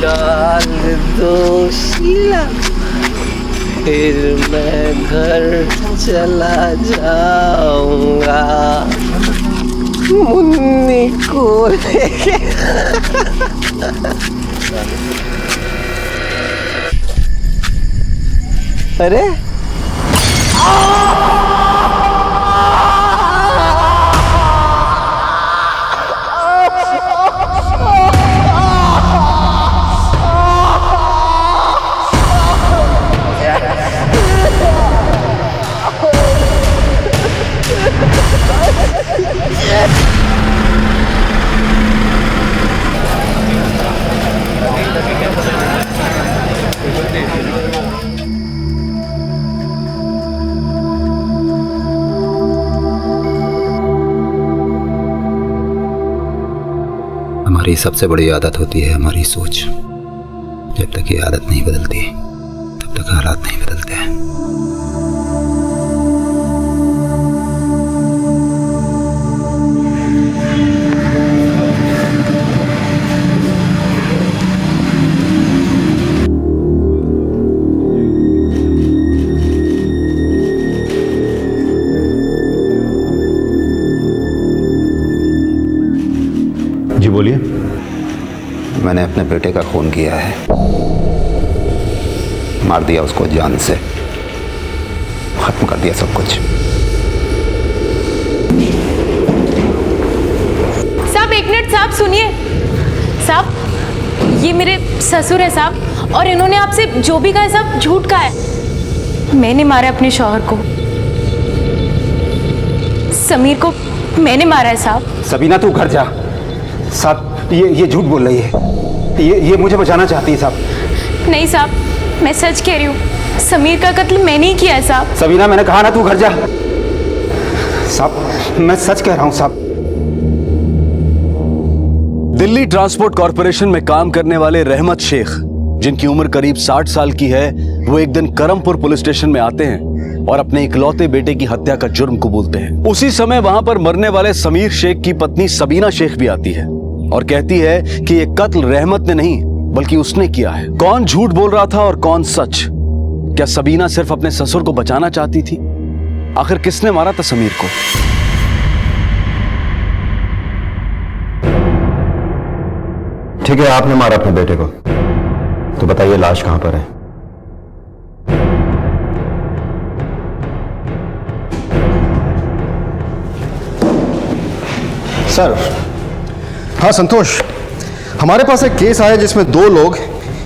डाल दो शीला, फिर मैं घर चला जाऊंगा मुन्नी को लेके। अरे हमारी सबसे बड़ी आदत होती है हमारी सोच। जब तक ये आदत नहीं बदलती तब तक हालात नहीं बदलते हैं। जी बोलिए। मैंने अपने बेटे का खून किया है, मार दिया उसको जान से, खत्म कर दिया सब कुछ। साहब एक मिनट साहब सुनिए। साहब ये मेरे ससुर है साहब, और इन्होंने आपसे जो भी कहा है साहब झूठ कहा है। मैंने मारा अपने शौहर को, समीर को मैंने मारा है साहब। सबीना तू घर जा। साहब ये झूठ बोल रही है, ये मुझे बचाना चाहती है साहब। नहीं साहब मैं सच कह रही हूँ, समीर का कत्ल मैंने ही किया है साहब। सबीना मैंने कहा ना तू घर जा। साहब मैं सच कह रहा हूँ साहब। दिल्ली ट्रांसपोर्ट कॉरपोरेशन में काम करने वाले रहमत शेख, जिनकी उम्र करीब 60 साल की है, वो एक दिन करमपुर पुलिस स्टेशन में आते हैं और अपने इकलौते बेटे की हत्या का जुर्म कबूलते हैं। उसी समय वहां पर मरने वाले समीर शेख की पत्नी सबीना शेख भी आती है और कहती है कि ये कत्ल रहमत ने नहीं बल्कि उसने किया है। कौन झूठ बोल रहा था और कौन सच? क्या सबीना सिर्फ अपने ससुर को बचाना चाहती थी? आखिर किसने मारा था समीर को? ठीक है, आपने मारा अपने बेटे को, तो बताइए लाश कहां पर है? सर, हाँ संतोष, हमारे पास एक केस आया जिसमें 2 लोग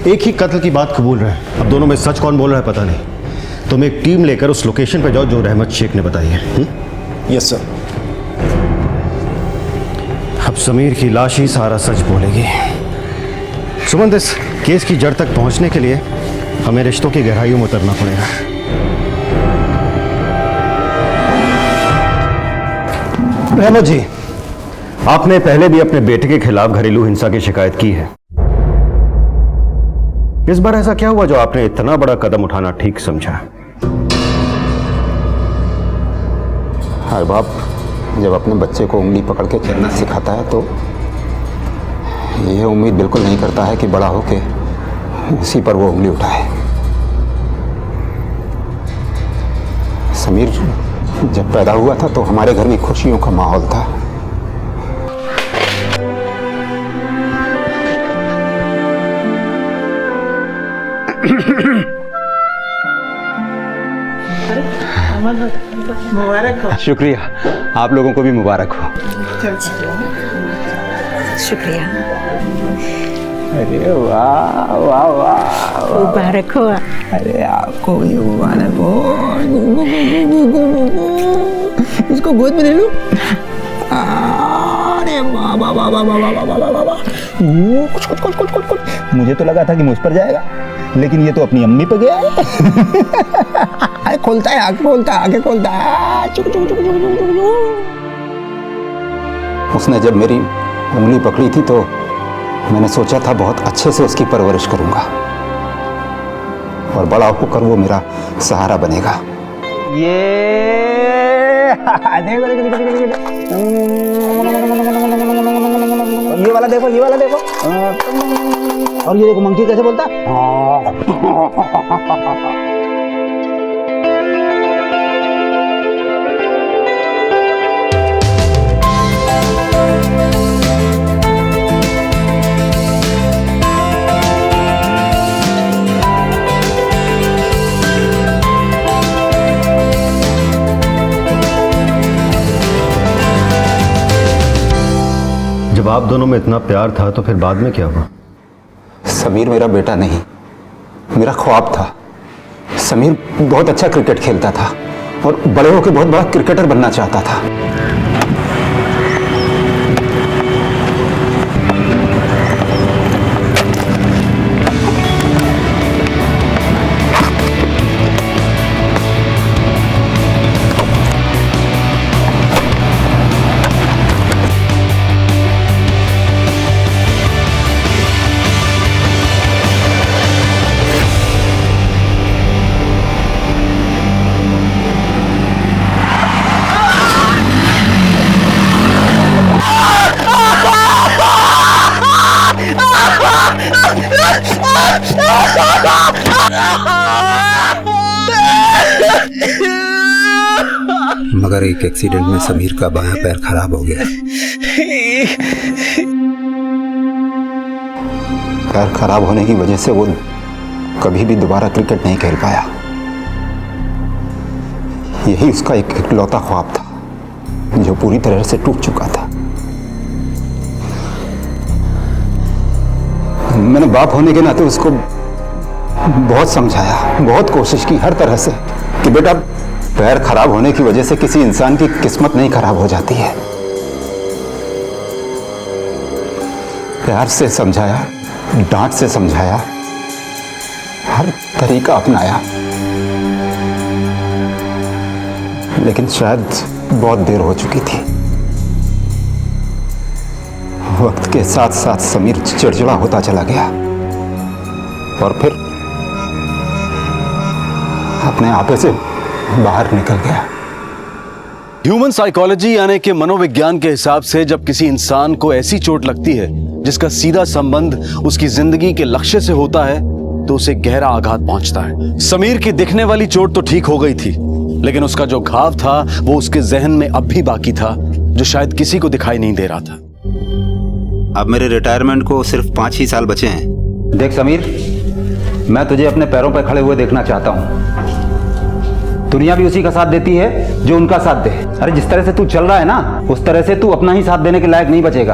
एक ही कत्ल की बात कबूल रहे हैं। अब दोनों में सच कौन बोल रहा है पता नहीं। तुम एक टीम लेकर उस लोकेशन पर जाओ जो रहमत शेख ने बताई है। Yes sir. अब समीर की लाश ही सारा सच बोलेगी। सुमंत, इस केस की जड़ तक पहुंचने के लिए हमें रिश्तों की गहराइयों में उतरना पड़ेगा। रहमत जी, आपने पहले भी अपने बेटे के खिलाफ घरेलू हिंसा की शिकायत की है। इस बार ऐसा क्या हुआ जो आपने इतना बड़ा कदम उठाना ठीक समझा? हर बाप जब अपने बच्चे को उंगली पकड़ के चलना सिखाता है तो यह उम्मीद बिल्कुल नहीं करता है कि बड़ा होके उसी पर वो उंगली उठाए। समीर जब पैदा हुआ था तो हमारे घर में खुशियों का माहौल था। मुबारक हो। शुक्रिया, आप लोगों को भी मुबारक हो। शुक्रिया। अरे वाह वाह वाह, मुबारक हो। अरे आपको भी मुबारक हो। उसको गोद में ले लो। अरे वाह वाह वाह वाह वाह वाह वाह वाह। कुछ कुछ कुछ कुछ कुछ कुछ। मुझे तो लगा था कि मुझ पर जाएगा, लेकिन ये तो अपनी अम्मी पे गया है। खोलता है आगे, खोलता है आगे, खोलता है। उसने जब मेरी उंगली पकड़ी थी तो मैंने सोचा था बहुत अच्छे से उसकी परवरिश करूंगा और बड़ा होकर वो मेरा सहारा बनेगा। ये वाला देखो, ये वाला देखो। और ये देखो मंकी कैसे बोलता है। जब आप दोनों में इतना प्यार था तो फिर बाद में क्या हुआ? समीर मेरा बेटा नहीं, मेरा ख्वाब था। समीर बहुत अच्छा क्रिकेट खेलता था और बड़े होकर बहुत बड़ा क्रिकेटर बनना चाहता था। मगर एक एक्सीडेंट में समीर का बायां पैर खराब हो गया। पैर खराब होने की वजह से वो कभी भी दोबारा क्रिकेट नहीं खेल पाया। यही उसका एक इकलौता ख्वाब था जो पूरी तरह से टूट चुका था। मैंने बाप होने के नाते उसको बहुत समझाया, बहुत कोशिश की हर तरह से कि बेटा पैर खराब होने की वजह से किसी इंसान की किस्मत नहीं खराब हो जाती है। प्यार से समझाया, डांट से समझाया, हर तरीका अपनाया, लेकिन शायद बहुत देर हो चुकी थी। वक्त के साथ साथ समीर चिड़चिड़ा होता चला गया और फिर अपने आपे से बाहर निकल गया। ह्यूमन साइकोलॉजी यानी कि मनोविज्ञान के हिसाब से जब किसी इंसान को ऐसी चोट लगती है जिसका सीधा संबंध उसकी जिंदगी के लक्ष्य से होता है तो उसे गहरा आघात पहुंचता है। समीर की दिखने वाली चोट तो ठीक हो गई थी, लेकिन उसका जो घाव था वो उसके जहन में अब भी बाकी था, जो शायद किसी को दिखाई नहीं दे रहा था। अब मेरे रिटायरमेंट को सिर्फ 5 ही साल बचे हैं। देख समीर, मैं तुझे अपने पैरों पर खड़े हुए देखना चाहता हूँ। दुनिया भी उसी का साथ देती है जो उनका साथ दे। अरे जिस तरह से तू चल रहा है ना, उस तरह से तू अपना ही साथ देने के लायक नहीं बचेगा।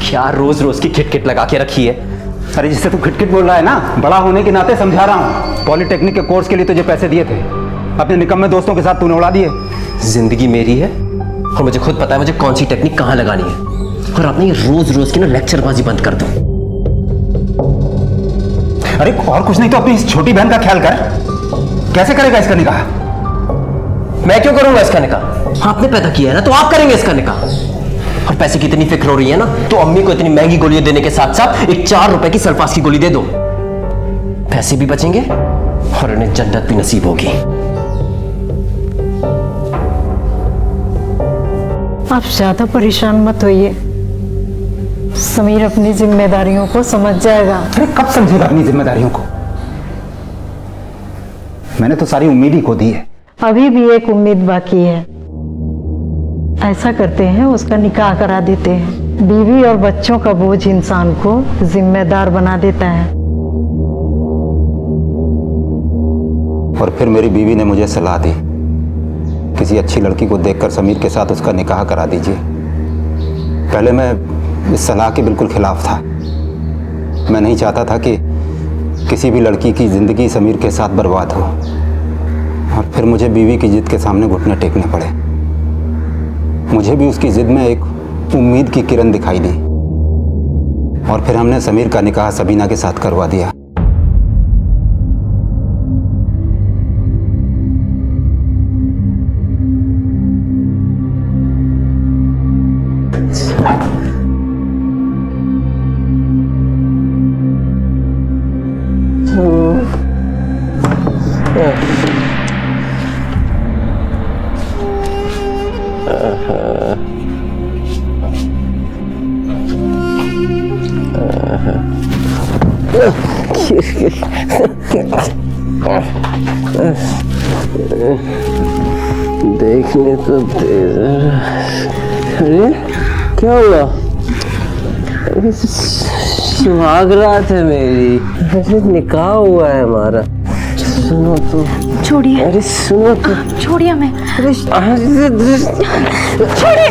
क्या रोज रोज की खिटखिट लगा के रखी है? अरे जिससे तू खिटखिट बोल रहा है ना, बड़ा होने के नाते समझा रहा हूँ। पॉलिटेक्निक के कोर्स के लिए तुझे पैसे दिए थे, अपने निकम्मे दोस्तों के साथ तूने उड़ा दिए। जिंदगी मेरी है और मुझे खुद पता है मुझे कौन सी टेक्निक कहाँ लगानी है। और आपने ये रोज रोज की ना लेक्चरबाजी बंद कर दो। अरे और कुछ नहीं तो अपनी इस छोटी बहन का ख्याल कर। कैसे करेगा इसका निकाह? मैं क्यों करूंगा इसका निकाह? आपने पैदा किया है ना, तो आप करेंगे इसका निकाह। और पैसे की इतनी फिक्र हो रही है ना, तो अम्मी को इतनी महंगी गोलियां देने के साथ साथ एक 4 रुपए की सल्फास की गोली दे दो। पैसे भी बचेंगे और उन्हें जन्नत भी नसीब होगी। आप ज्यादा परेशान मत होइए, समीर अपनी जिम्मेदारियों को समझ जाएगा। अरे कब समझेगा अपनी जिम्मेदारियों को? मैंने तो सारी उम्मीद ही खो दी है। अभी भी एक उम्मीद बाकी है। ऐसा करते हैं, उसका निकाह करा देते हैं। बीवी और बच्चों का बोझ इंसान को जिम्मेदार बना देता है। और फिर मेरी बीवी ने मुझे सलाह दी, किसी अच्छी लड़की को देखकर समीर के साथ उसका निकाह करा दीजिए। पहले मैं इस सलाह के बिल्कुल खिलाफ था। मैं नहीं चाहता था कि किसी भी लड़की की ज़िंदगी समीर के साथ बर्बाद हो। और फिर मुझे बीवी की जिद के सामने घुटने टेकने पड़े। मुझे भी उसकी जिद में एक उम्मीद की किरण दिखाई दी और फिर हमने समीर का निकाह सबीना के साथ करवा दिया। देखने तो दे। अरे क्या हुआ? अरे सुहाग रात है मेरी, अरे निकाह हुआ है हमारा। सुनो तो, छोड़िए। अरे सुनो तो, छोड़िए हमें। छोड़िए।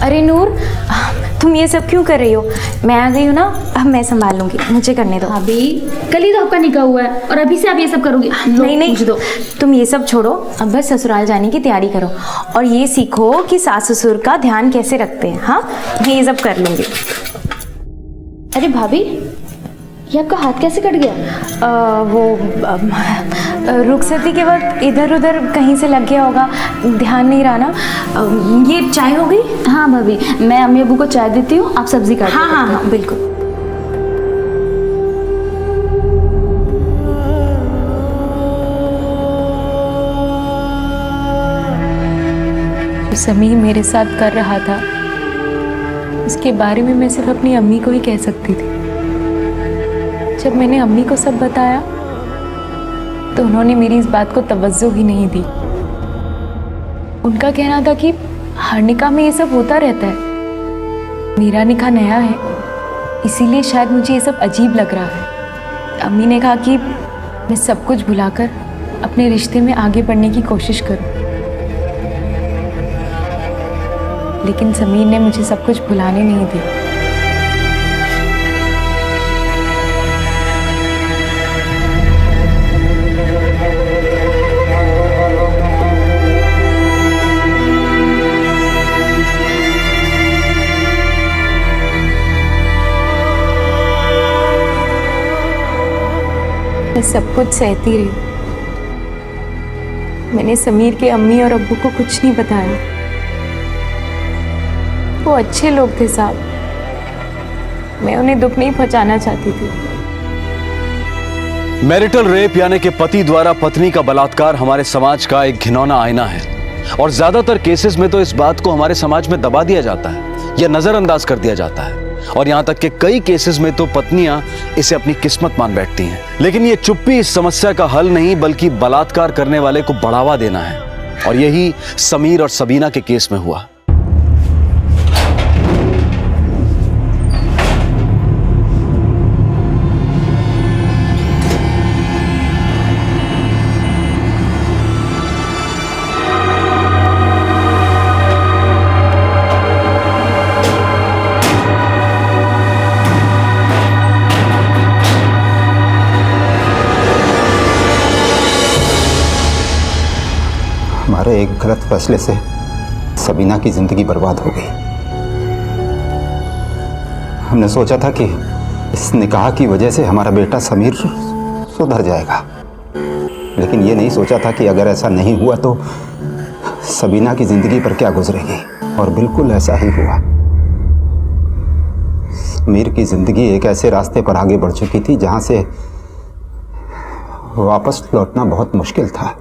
अरे नूर, तुम ये सब क्यों कर रही हो? मैं आ गई हूँ ना, अब मैं संभाल लूंगी, मुझे करने दो। अभी कल ही तो आपका निकाह हुआ है और अभी से आप ये सब करोगे? नहीं नहीं, तुम ये सब छोड़ो, अब बस ससुराल जाने की तैयारी करो और ये सीखो कि सास ससुर का ध्यान कैसे रखते हैं। हाँ, मैं ये सब कर लूंगी। अरे भाभी, ये आपका हाथ कैसे कट गया? रुखसती के वक्त इधर उधर कहीं से लग गया होगा, ध्यान नहीं रहा ना। ये चाय हो गई? हाँ भाभी, मैं अम्मी अबू को चाय देती हूँ, आप सब्जी काट। हाँ हाँ हाँ, बिल्कुल। समीर मेरे साथ कर रहा था, उसके बारे में मैं सिर्फ अपनी अम्मी को ही कह सकती थी। जब मैंने अम्मी को सब बताया तो उन्होंने मेरी इस बात को तवज्जो ही नहीं दी। उनका कहना था कि हर निकाह में ये सब होता रहता है, मेरा निकाह नया है इसीलिए शायद मुझे ये सब अजीब लग रहा है। अम्मी ने कहा कि मैं सब कुछ भुलाकर अपने रिश्ते में आगे बढ़ने की कोशिश करूं, लेकिन समीर ने मुझे सब कुछ भुलाने नहीं दिया। मैं सब कुछ सहती रही। मैंने समीर के अम्मी और अब्बू को कुछ नहीं बताया। वो अच्छे लोग थे साहब, मैं उन्हें दुख नहीं पहुंचाना चाहती थी। मैरिटल रेप यानी कि पति द्वारा पत्नी का बलात्कार हमारे समाज का एक घिनौना आईना है और ज्यादातर केसेस में तो इस बात को हमारे समाज में दबा दिया जाता है या नजरअंदाज कर दिया जाता है और यहां तक कि कई केसेस में तो पत्नियां इसे अपनी किस्मत मान बैठती हैं। लेकिन ये चुप्पी इस समस्या का हल नहीं बल्कि बलात्कार करने वाले को बढ़ावा देना है और यही समीर और सबीना के केस में हुआ। हमारे एक गलत फैसले से सबीना की जिंदगी बर्बाद हो गई। हमने सोचा था कि इस निकाह की वजह से हमारा बेटा समीर सुधर जाएगा, लेकिन ये नहीं सोचा था कि अगर ऐसा नहीं हुआ तो सबीना की जिंदगी पर क्या गुजरेगी। और बिल्कुल ऐसा ही हुआ। समीर की जिंदगी एक ऐसे रास्ते पर आगे बढ़ चुकी थी जहां से वापस लौटना बहुत मुश्किल था।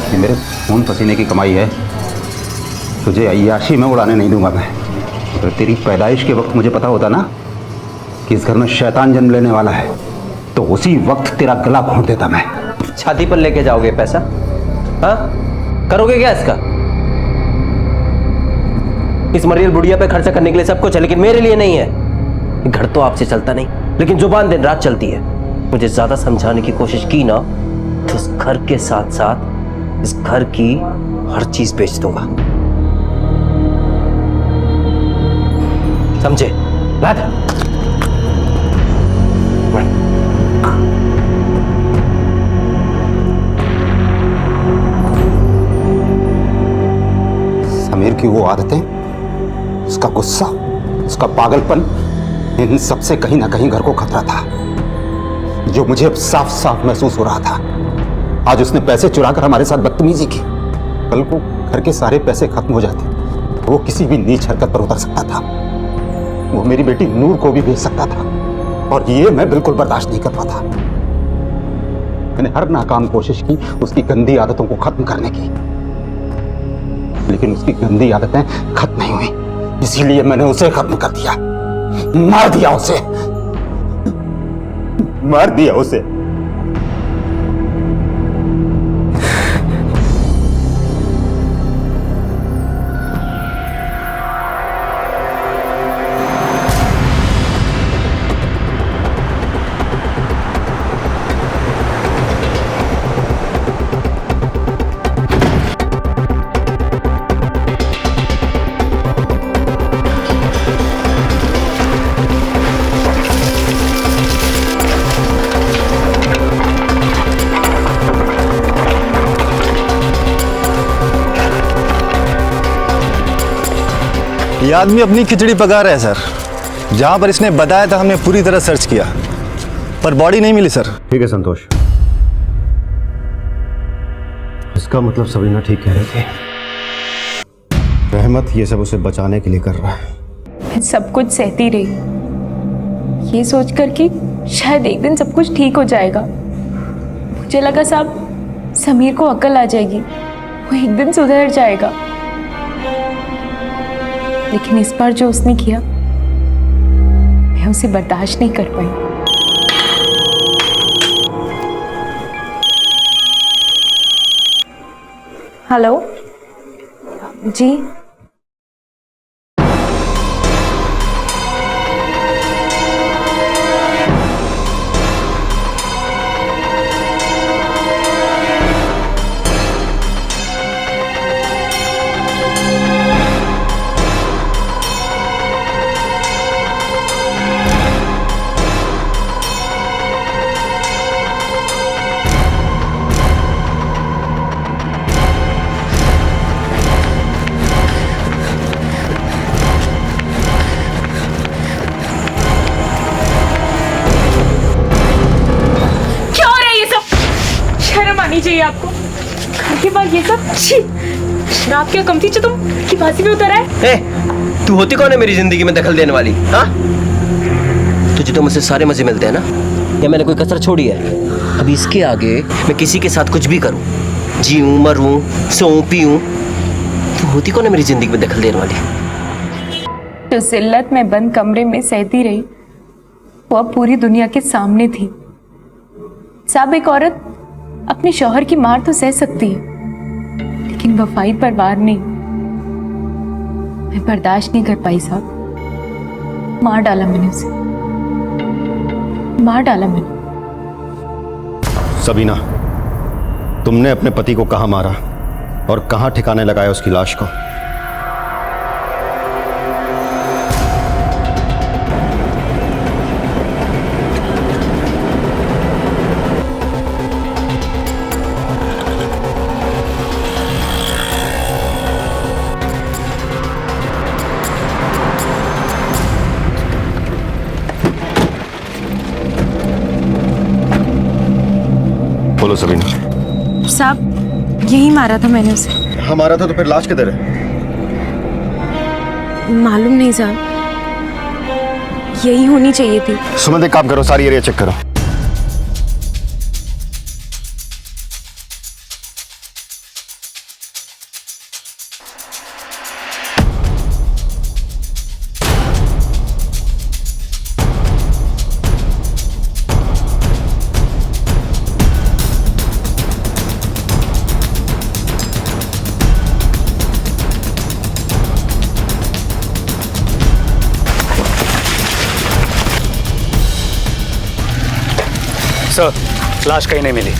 ये मेरे खून पसीने की कमाई है, तुझे अय्याशी में उड़ाने नहीं दूंगा मैं। अगर तेरी पैदाइश के वक्त मुझे पता होता ना कि इस घर में शैतान जन्म लेने वाला है तो उसी वक्त तेरा गला घोंट देता मैं। छाती पर लेके जाओगे पैसा? हाँ, करोगे क्या इसका? इस मरियल बुढ़िया पे खर्चा करने के लिए सब कुछ है, लेकिन मेरे लिए नहीं है। घर तो आपसे चलता नहीं, लेकिन जुबान दिन रात चलती है। मुझे ज्यादा समझाने की कोशिश की ना तो इस घर के साथ साथ इस घर की हर चीज बेच दूंगा, समझे? लाद उसकी वो आदतें, उसका गुस्सा, उसका पागलपन, इन सबसे कहीं ना कहीं घर को खतरा था, जो मुझे अब साफ साफ महसूस हो रहा था। आज उसने पैसे चुराकर हमारे साथ बदतमीजी की, कल को घर के सारे पैसे खत्म हो जाते, वो किसी भी नीच हरकत पर उतर सकता था। वो मेरी बेटी नूर को भी भेज सकता था, और ये मैं बिल्कुल बर्दाश्त नहीं कर पाता। मैंने हर नाकाम कोशिश की उसकी गंदी आदतों को खत्म करने की, लेकिन उसकी गंदी आदतें खत्म नहीं हुई, इसीलिए मैंने उसे खत्म कर दिया, मार दिया उसे, मार दिया उसे। ये आदमी अपनी खिचड़ी पका रहा है सर। जहां पर इसने बताया था हमने पूरी तरह सर्च किया, पर बॉडी नहीं मिली सर। ठीक है संतोष, इसका मतलब सबीना ठीक कह रही थी। रहमत ये सब उसे बचाने के लिए कर रहा है। मैं सब कुछ सहती रही, ये सोचकर कि शायद एक दिन सब कुछ ठीक हो जाएगा। मुझे लगा साहब समीर को अकल आ जाएगी, वो एक दिन सुधर जाएगा, लेकिन इस बार जो उसने किया मैं उसे बर्दाश्त नहीं कर पाई। हेलो जी, चाहिए आपको घर के बाद ये सब। शराब क्या कम थी जो तुम की फांसी में उतर आए? तू होती कौन है मेरी जिंदगी में दखल देने वाली? हाँ, तुझे तो मुझसे सारे मजे मिलते हैं ना, या मैंने कोई कसर छोड़ी है? अभी इसके आगे मैं किसी के साथ कुछ भी करूं, जीऊं मरूं सोऊं पीऊं, तू होती कौन है मेरी जिंदगी में दखल देने वाली? जो जिल्लत में बंद कमरे में सहती रही वो अब पूरी दुनिया के सामने थी। सब एक औरत अपने शौहर की मार तो सह सकती है, लेकिन वफाई पर वार नहीं। मैं बर्दाश्त नहीं कर पाई साहब, मार डाला मैंने उसे, मार डाला मैंने। सबीना, तुमने अपने पति को कहां मारा और कहां ठिकाने लगाया उसकी लाश को? बोलो सबीना। साहब यही मारा था मैंने उसे। हाँ मारा था, तो फिर लाश किधर है? मालूम नहीं साहब, यही होनी चाहिए थी। सुमन एक काम करो, सारी एरिया चेक करो। सर, लाश कहीं नहीं मिली।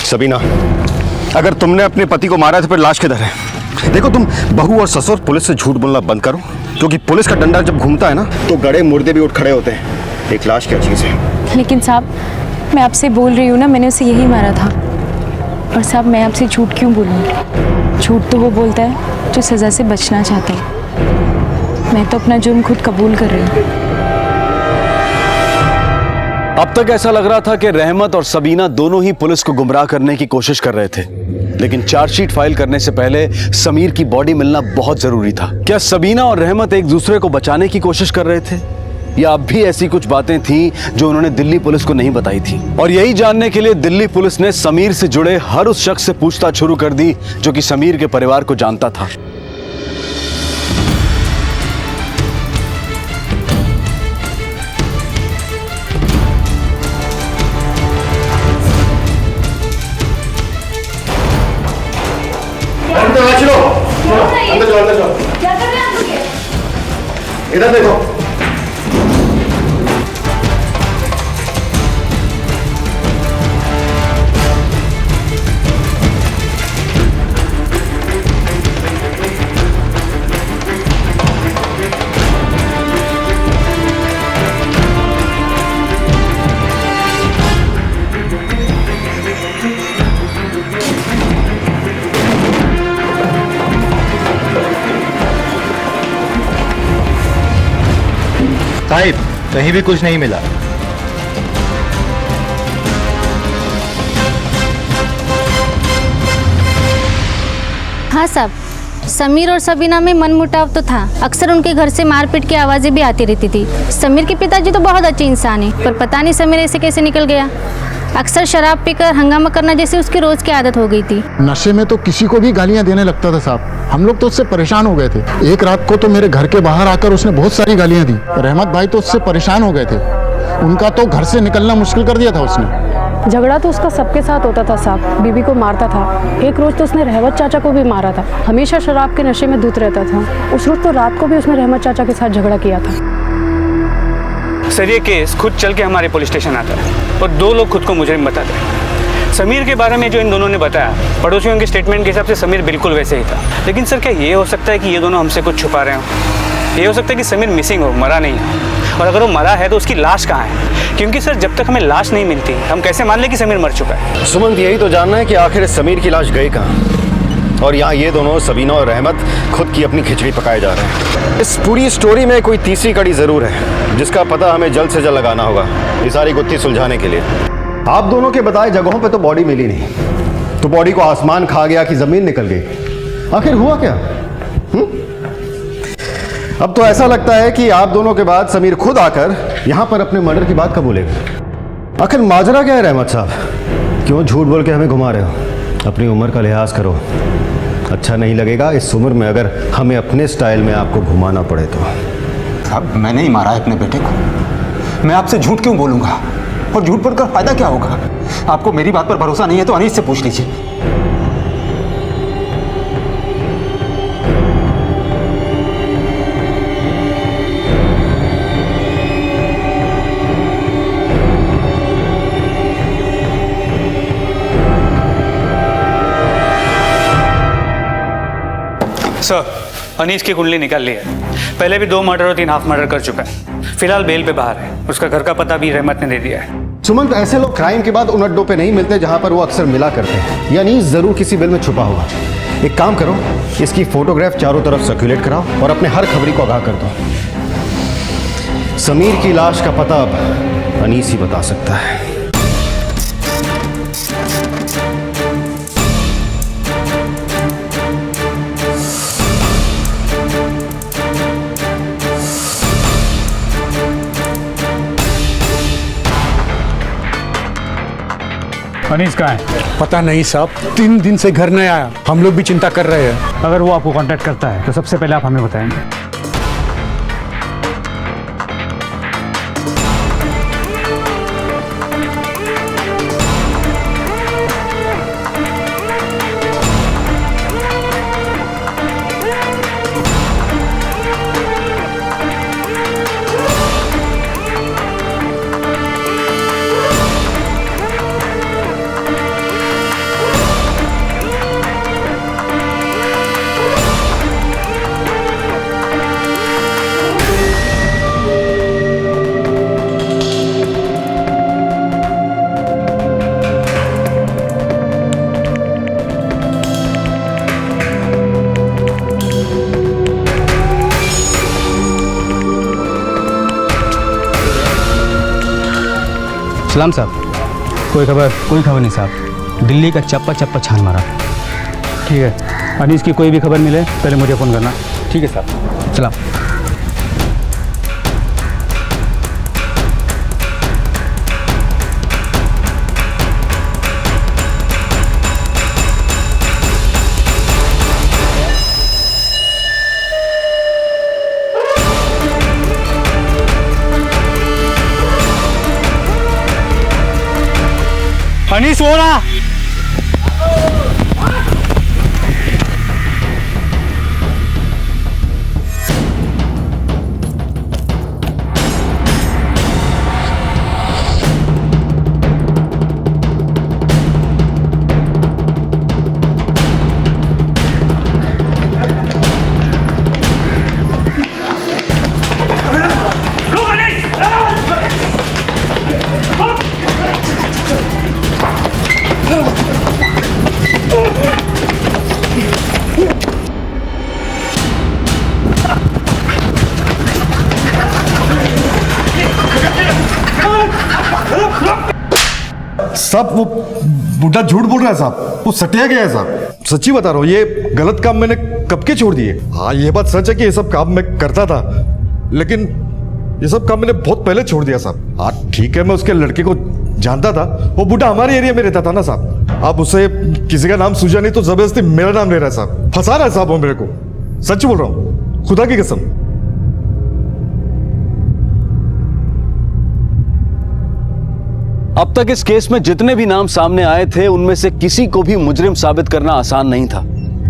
सबीना, अगर तुमने अपने पति को मारा है तो फिर लाश किधर है? देखो, तुम बहू और ससुर पुलिस से झूठ बोलना बंद करो, क्योंकि पुलिस का डंडा जब घूमता है ना तो गड़े मुर्दे भी उठ खड़े होते हैं। एक लाश क्या चीज है? लेकिन साहब मैं आपसे बोल रही हूँ ना, मैंने उसे यही मारा था। और साहब मैं आपसे झूठ क्यों बोलूँ? झूठ तो वो बोलता है जो सज़ा से बचना चाहता है। मैं तो अपना जुर्म खुद कबूल कर रही हूँ। अब तक ऐसा लग रहा था कि रहमत और सबीना दोनों ही पुलिस को गुमराह करने की कोशिश कर रहे थे, लेकिन चार्जशीट फाइल करने से पहले समीर की बॉडी मिलना बहुत जरूरी था। क्या सबीना और रहमत एक दूसरे को बचाने की कोशिश कर रहे थे, या अब भी ऐसी कुछ बातें थीं जो उन्होंने दिल्ली पुलिस को नहीं बताई थी? और यही जानने के लिए दिल्ली पुलिस ने समीर से जुड़े हर उस शख्स से पूछताछ शुरू कर दी जो कि समीर के परिवार को जानता था। अंदर चलो। क्या कर रहे हैं आप लोग? इधर देखो। साहिब, कहीं भी कुछ नहीं मिला। हाँ साहब, समीर और सबीना में मनमुटाव तो था। अक्सर उनके घर से मारपीट की आवाज़ें भी आती रहती थी। समीर के पिताजी तो बहुत अच्छे इंसान हैं, पर पता नहीं समीर ऐसे कैसे निकल गया। अक्सर शराब पीकर हंगामा करना जैसे उसकी रोज़ की आदत हो गई थी। नशे में तो किसी को भी गालियां देने लगता था साहब। हम लोग तो उससे परेशान हो गए थे। एक रात को तो मेरे घर के बाहर आकर उसने बहुत सारी गालियां दी। रहमत भाई तो उससे परेशान हो गए थे। उनका तो घर से निकलना मुश्किल कर दिया था उसने। झगड़ा तो उसका सबके साथ होता था साहब। बीबी को मारता था। एक रोज तो उसने रहमत चाचा को भी मारा था। हमेशा शराब के नशे में धुत रहता था। उस रोज तो रात को भी उसने रहमत चाचा के साथ झगड़ा किया था। सर, ये केस खुद चल के हमारे पुलिस स्टेशन आता है और 2 लोग खुद को मुजरिम बताते हैं। समीर के बारे में जो इन दोनों ने बताया, पड़ोसियों के स्टेटमेंट के हिसाब से समीर बिल्कुल वैसे ही था। लेकिन सर, क्या ये हो सकता है कि ये दोनों हमसे कुछ छुपा रहे हो? ये हो सकता है कि समीर मिसिंग हो, मरा नहीं है। और अगर वो मरा है तो उसकी लाश कहाँ है? क्योंकि सर, जब तक हमें लाश नहीं मिलती हम कैसे मान लें कि समीर मर चुका है? सुमंत, यही तो जानना है कि आखिर समीर की लाश गई कहाँ। और यहाँ ये दोनों सबीना और रहमत खुद की अपनी खिचड़ी पकाए जा रहे हैं। इस पूरी स्टोरी में कोई तीसरी कड़ी जरूर है जिसका पता हमें जल्द से जल्द लगाना होगा ये सारी गुत्थी सुलझाने के लिए। आप दोनों के बताए जगहों पे तो बॉडी मिली नहीं, तो बॉडी को आसमान खा गया कि जमीन निकल गई? आखिर हुआ क्या? अब तो ऐसा लगता है कि आप दोनों के बाद समीर खुद आकर यहाँ पर अपने मर्डर की बात कबूलेगा। आखिर माजरा क्या है रहमत साहब? क्यों झूठ बोल के हमें घुमा रहे हो? अपनी उम्र का लिहाज करो। अच्छा नहीं लगेगा इस उम्र में अगर हमें अपने स्टाइल में आपको घुमाना पड़े तो। साहब, मैंने ही मारा है अपने बेटे को। मैं आपसे झूठ क्यों बोलूंगा? और झूठ बोलकर फायदा क्या होगा? आपको मेरी बात पर भरोसा नहीं है तो अनीस से पूछ लीजिए। सर, अनीस की कुंडली निकाल ली है। पहले भी 2 मर्डर और 3 हाफ मर्डर कर चुका है। फिलहाल बेल पे बाहर है। उसका घर का पता भी रहमत ने दे दिया है। सुमंत, ऐसे लोग क्राइम के बाद उन अड्डों पे नहीं मिलते जहां पर वो अक्सर मिला करते हैं। यानी जरूर किसी बिल में छुपा होगा। एक काम करो, इसकी फोटोग्राफ चारों तरफ सर्कुलेट कराओ और अपने हर खबरी को आगाह कर दो। समीर की लाश का पता अब अनीस ही बता सकता है। अनीस कहाँ है? पता नहीं साहब, 3 दिन से घर नहीं आया। हम लोग भी चिंता कर रहे हैं। अगर वो आपको कांटेक्ट करता है तो सबसे पहले आप हमें बताएंगे। सलाम साहब। कोई खबर नहीं साहब। दिल्ली का चप्पा चप्पा छान मारा। ठीक है, अनीस की कोई भी खबर मिले पहले मुझे फ़ोन करना। ठीक है साहब, चला। अनीस वो रहा। साहब वो बुढ़ा झूठ बोल रहा है साहब, वो सटिया गया है साहब। सच्ची बता रहा हूँ, ये गलत काम मैंने कब के छोड़ दिए। हाँ ये बात सच है कि ये सब काम मैं करता था, लेकिन ये सब काम मैंने बहुत पहले छोड़ दिया साहब। हाँ ठीक है, मैं उसके लड़के को जानता था, वो बुढ़ा हमारे एरिया में रहता था ना साहब। अब उसे किसी का नाम सूझा नहीं तो जबरदस्ती मेरा नाम ले रहा है साहब, फंसा रहा है साहब वो मेरे को। सच बोल रहा हूँ, खुदा की कसम। अब तक इस केस में जितने भी नाम सामने आए थे उनमें से किसी को भी मुजरिम साबित करना आसान नहीं था,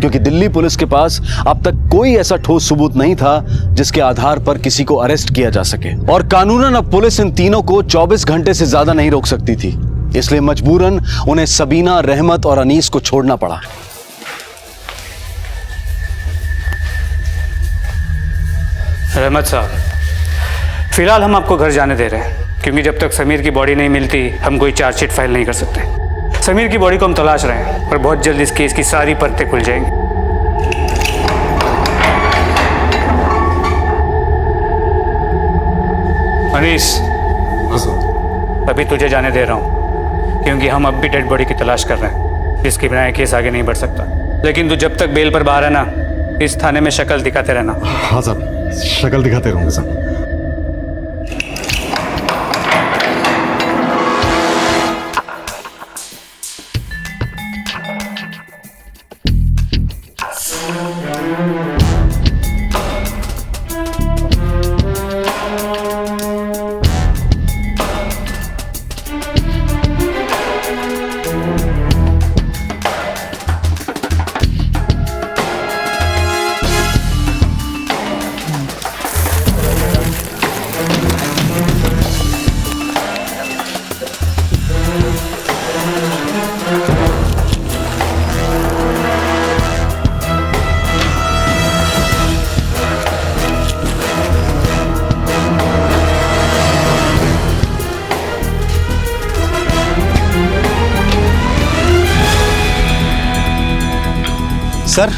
क्योंकि दिल्ली पुलिस के पास अब तक कोई ऐसा ठोस सबूत नहीं था जिसके आधार पर किसी को अरेस्ट किया जा सके। और कानूनन अब पुलिस इन तीनों को 24 घंटे से ज्यादा नहीं रोक सकती थी, इसलिए मजबूरन उन्हें सबीना, रहमत और अनीस को छोड़ना पड़ा। रहमत साहब, फिलहाल हम आपको घर जाने दे रहे हैं, क्योंकि जब तक समीर की बॉडी नहीं मिलती हम कोई चार्जशीट फाइल नहीं कर सकते। समीर की बॉडी को हम तलाश रहे हैं और बहुत जल्द इस केस की सारी परतें खुल जाएंगी। अनीस, अभी तुझे जाने दे रहा हूँ, क्योंकि हम अब भी डेड बॉडी की तलाश कर रहे हैं, जिसके बिना केस आगे नहीं बढ़ सकता। लेकिन तू जब तक बेल पर बाहर है ना, इस थाने में शक्ल दिखाते रहना। हाँ साहब, शक्ल दिखाते रहूंगा साहब। सर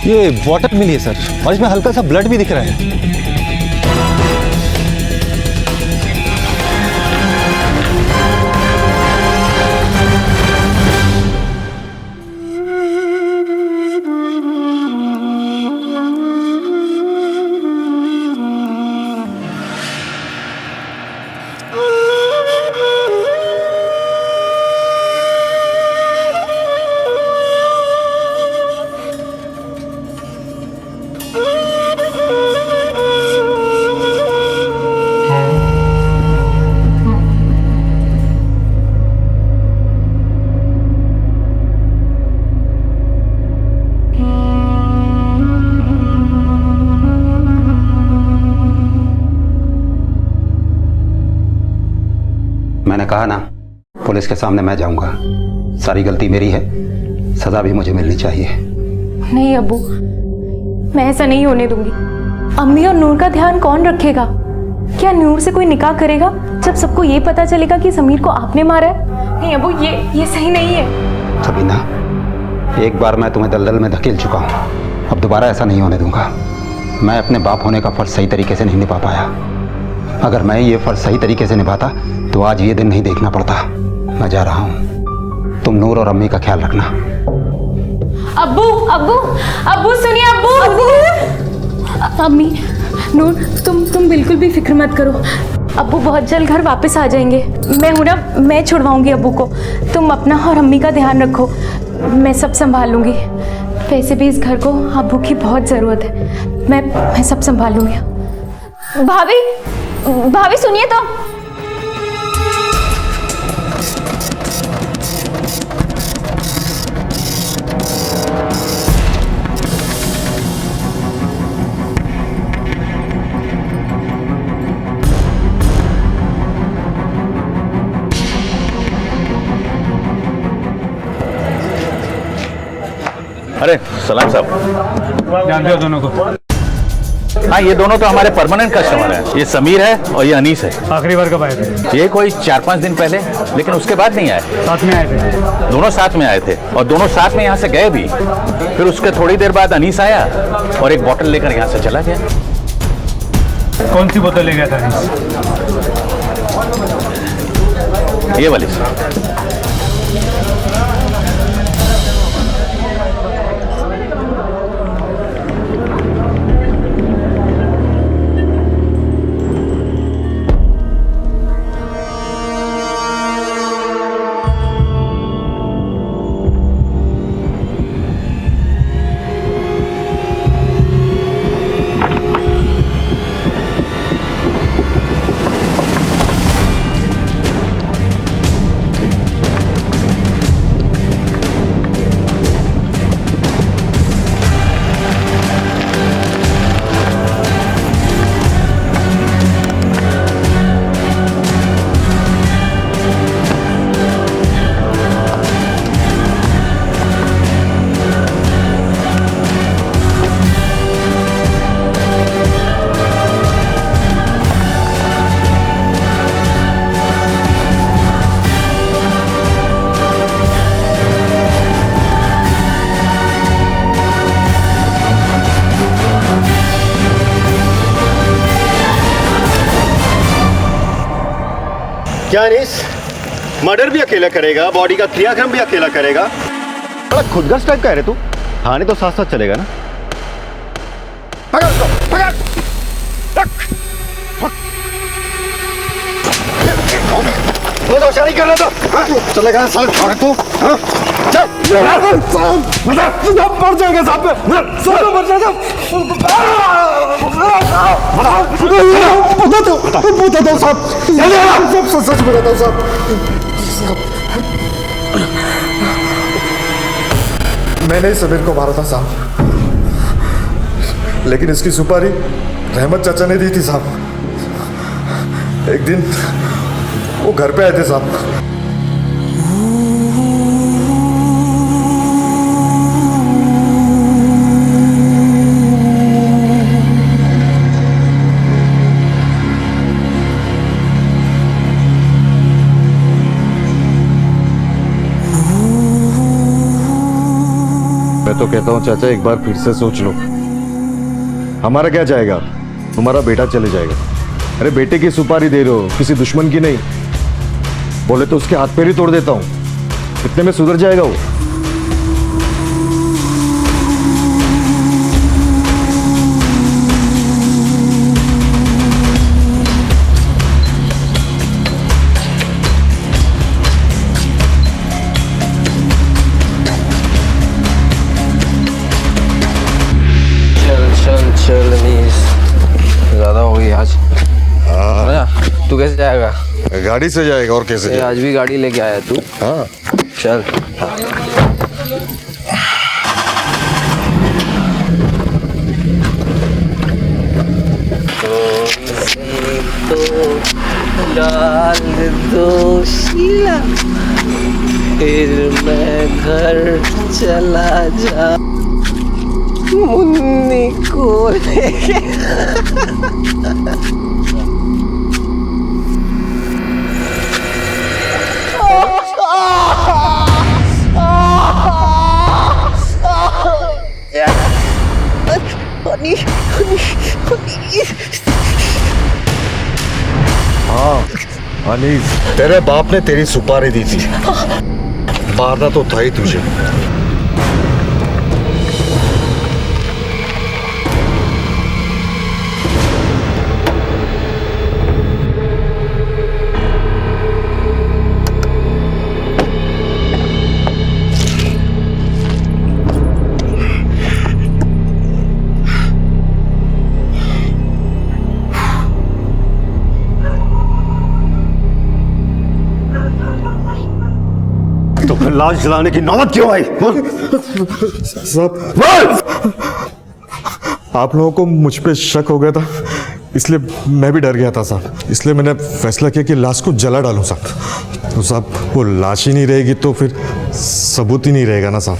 ये वाटर मिली है सर, और इसमें हल्का सा ब्लड भी दिख रहा है। मैंने कहा ना, पुलिस के सामने मैं जाऊंगा। सारी गलती मेरी है, सजा भी मुझे मिलनी चाहिए। नहीं अब्बू, मैं ऐसा नहीं होने दूंगी। अम्मी और नूर का ध्यान कौन रखेगा? क्या नूर से कोई निकाह करेगा जब सबको ये पता चलेगा कि समीर को आपने मारा है? नहीं अब्बू, ये सही नहीं है। सबीना, एक बार मैं तुम्हें दलदल में धकेल चुका हूँ, अब दोबारा ऐसा नहीं होने दूंगा। मैं अपने बाप होने का फर्ज सही तरीके से नहीं निभा पाया। अगर मैं ये फर्ज सही तरीके से निभाता तो आज ये दिन नहीं देखना पड़ता। मैं जा रहा हूँ, तुम नूर और अम्मी का ख्याल रखना। अब्बू अब्बू अब्बू सुनिए अब्बू अब्बू। अम्मी नूर तुम बिल्कुल भी फिक्र मत करो, अब्बू बहुत जल्द घर वापस आ जाएंगे। मैं हूँ ना, मैं छुड़वाऊंगी अब्बू को। तुम अपना और अम्मी का ध्यान रखो, मैं सब संभाल लूंगी। वैसे भी इस घर को अब्बू की बहुत ज़रूरत है, मैं सब संभाल लूंगी। भाभी भाभी सुनिए तो। अरे सलाम साहब, जानते हो दोनों को? हाँ, ये दोनों तो हमारे परमानेंट कस्टमर हैं। ये समीर है और ये अनीस है। आखिरी बार कब आए थे? ये कोई 4-5 दिन पहले, लेकिन उसके बाद नहीं आए। साथ में आए थे? दोनों साथ में आए थे और दोनों साथ में यहाँ से गए भी। फिर उसके थोड़ी देर बाद अनीस आया और एक बोतल लेकर यहाँ से चला गया। कौन सी बोतल ले गया था अनीस? ये वाली सर। क्या अनीस, मर्डर भी अकेला करेगा, बॉडी का क्रियाक्रम भी अकेला करेगा? बड़ा खुदगर्ज टाइप का है रे तू। थाने तो साथ साथ चलेगा ना? पकड़ उसको, पकड़, वो तो नहीं कर रहा था। चलेगा साल तू? चल मर जाएगा साहब, मर जाएगा। बता दो साहब, सच बताता हूँ साहब। मैंने समीर को मारा था साहब, लेकिन इसकी सुपारी रहमत चाचा ने दी थी साहब। एक दिन वो घर पे आए थे साहब। मैं तो कहता हूँ चाचा, एक बार फिर से सोच लो। हमारा क्या जाएगा, तुम्हारा बेटा चले जाएगा। अरे बेटे की सुपारी दे रहे हो, किसी दुश्मन की नहीं। बोले तो उसके हाथ पैर ही तोड़ देता हूँ, इतने में सुधर जाएगा वो। चल अनीस, ज्यादा हो गई आज। तू कैसे जाएगा? गाड़ी से जाएगा, और कैसे जाएगा? आज भी गाड़ी लेके आया तू? हाँ चल। तो डाल दो शीला, फिर मैं घर चला जा मुन्नी को लेके। नहीं, तेरे बाप ने तेरी सुपारी दी थी, मारना तो था ही तुझे। तो फिर लाश जलाने की नौबत क्यों आई? साहब, आप लोगों को मुझ पे शक हो गया था, इसलिए मैं भी डर गया था साहब। इसलिए मैंने फैसला किया कि लाश को जला डालूं साहब। तो साहब, वो लाश ही नहीं रहेगी तो फिर सबूत ही नहीं रहेगा ना साहब।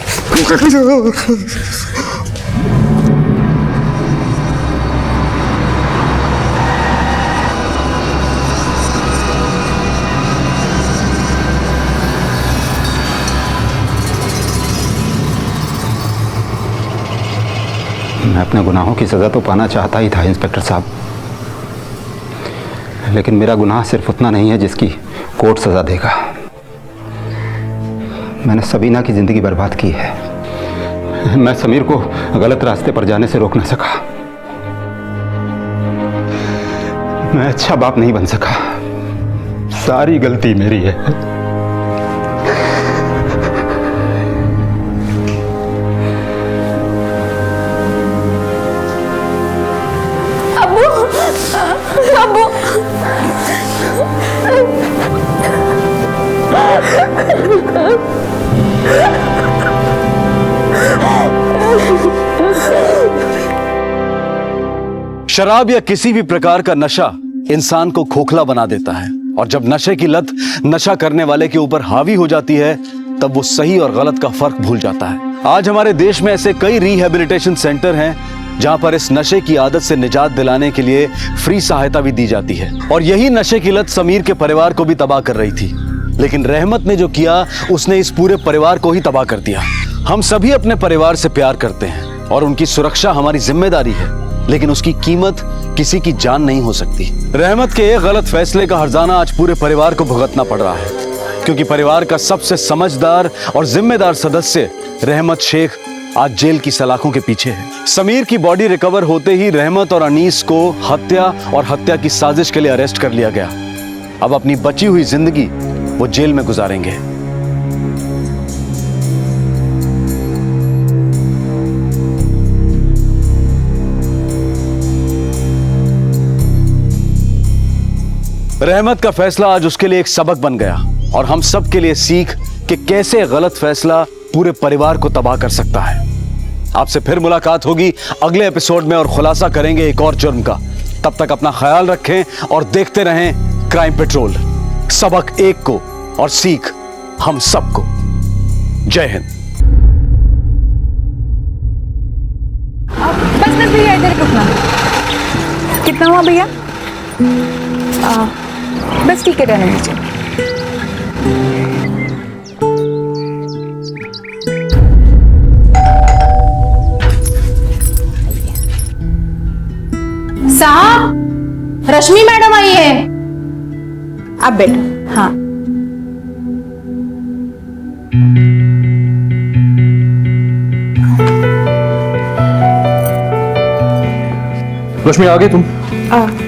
मैं अपने गुनाहों की सज़ा तो पाना चाहता ही था इंस्पेक्टर साहब, लेकिन मेरा गुनाह सिर्फ उतना नहीं है जिसकी कोर्ट सज़ा देगा। मैंने सबीना की ज़िंदगी बर्बाद की है। मैं समीर को गलत रास्ते पर जाने से रोक ना सका। मैं अच्छा बाप नहीं बन सका। सारी गलती मेरी है। शराब या किसी भी प्रकार का नशा इंसान को खोखला बना देता है, और जब नशे की लत नशा करने वाले के ऊपर हावी हो जाती है तब वो सही और गलत का फर्क भूल जाता है। आज हमारे देश में ऐसे कई रिहैबिलिटेशन सेंटर हैं जहां पर इस नशे की आदत से निजात दिलाने के लिए फ्री सहायता भी दी जाती है। और यही नशे की लत समीर के परिवार को भी तबाह कर रही थी, लेकिन रहमत ने जो किया उसने इस पूरे परिवार को ही तबाह कर दिया। हम सभी अपने परिवार से प्यार करते हैं और उनकी सुरक्षा हमारी जिम्मेदारी है, लेकिन उसकी कीमत किसी की जान नहीं हो सकती। रहमत के एक गलत फैसले का हर्जाना आज पूरे परिवार को भुगतना पड़ रहा है, क्योंकि परिवार का सबसे समझदार और जिम्मेदार सदस्य रहमत शेख आज जेल की सलाखों के पीछे है। समीर की बॉडी रिकवर होते ही रहमत और अनीस को हत्या और हत्या की साजिश के लिए अरेस्ट कर लिया गया। अब अपनी बची हुई जिंदगी वो जेल में गुजारेंगे। रहमत का फैसला आज उसके लिए एक सबक बन गया और हम सब के लिए सीख कि कैसे गलत फैसला पूरे परिवार को तबाह कर सकता है। आपसे फिर मुलाकात होगी अगले एपिसोड में और खुलासा करेंगे एक और जुर्म का। तब तक अपना ख्याल रखें और देखते रहें क्राइम पेट्रोल। सबक एक को और सीख हम सबको। जय हिंद। बस भैया इधर रुकना। कितना हुआ भैया? बस ठीक है, रहने दीजिए। साहब, रश्मि मैडम आई है। आप बैठो। हाँ, रश्मि आ गई तुम?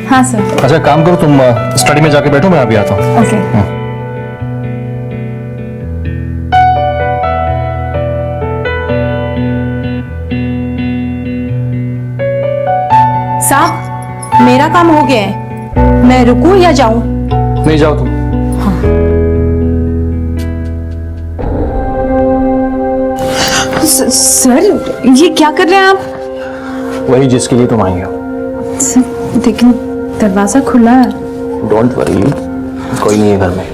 हाँ सर। अच्छा काम करो, तुम स्टडी में जाके बैठो, मैं अभी आता हूँ। ओके। साहब, मेरा काम हो गया है, मैं रुकूं या जाऊं? नहीं, जाओ तुम। सर, ये क्या कर रहे हैं आप? वही जिसके लिए तुम आई हो। लेकिन दरवाजा खुला है। डोंट वरी, कोई नहीं है घर में।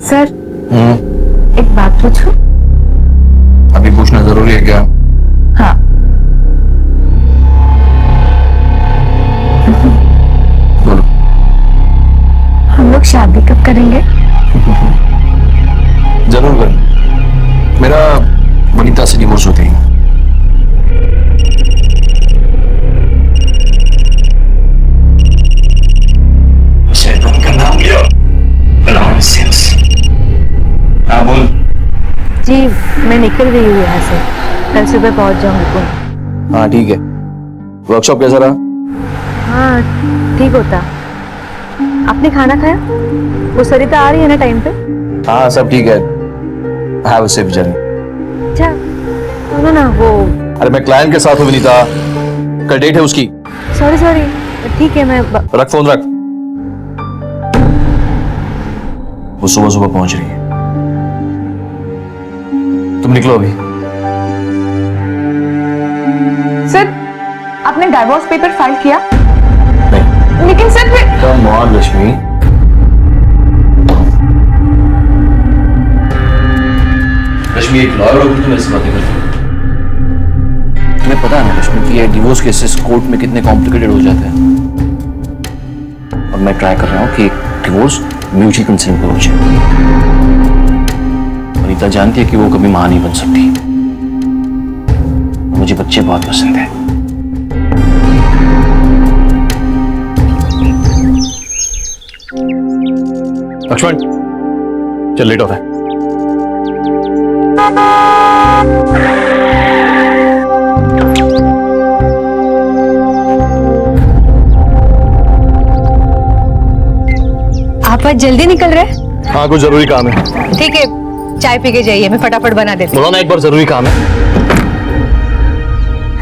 सर, एक बात पूछूं? अभी पूछना जरूरी है क्या? हाँ। लोग शादी कब करेंगे? जरूर करें। मेरा वनीता से डिवोर्स होते ही। का नाम लिया। नॉनसेंस। हाँ बोल। जी मैं निकल गई हूँ यहाँ से, कल सुबह पहुँच जाऊंगी। हाँ ठीक है। वर्कशॉप कैसा रहा? हाँ ठीक होता। आपने खाना खाया? वो सरिता आ रही है ना टाइम पे? हाँ सब ठीक है। Have a safe journey. अच्छा सुनो ना, वो अरे मैं क्लाइंट के साथ हूँ विनीता, कल डेट है उसकी। सॉरी ठीक है मैं रख फोन रख। वो सुबह सुबह पहुंच रही है, तुम निकलो अभी। सर आपने डाइवोर्स पेपर फाइल किया? नहीं। लेकिन सर कम ऑन रश्मि, एक लॉयर होकर तुम ऐसी बातें करती हो। तुम्हें पता है ना रश्मि कि ये डिवोर्स केसेस कोर्ट में कितने कॉम्प्लिकेटेड हो जाते हैं, और मैं ट्राई कर रहा हूँ कि डिवोर्स म्यूचुअल कंसेंट पे हो जाए। वनीता जानती है कि वो कभी मां नहीं बन सकती। मुझे बच्चे बहुत पसंद है। लक्ष्मण चल, लेट हो रहा है। आप आज जल्दी निकल रहे? हाँ कुछ जरूरी काम है। ठीक है चाय पी के जाइए, मैं फटाफट बना देती हूँ। बोलो ना एक बार, जरूरी काम है।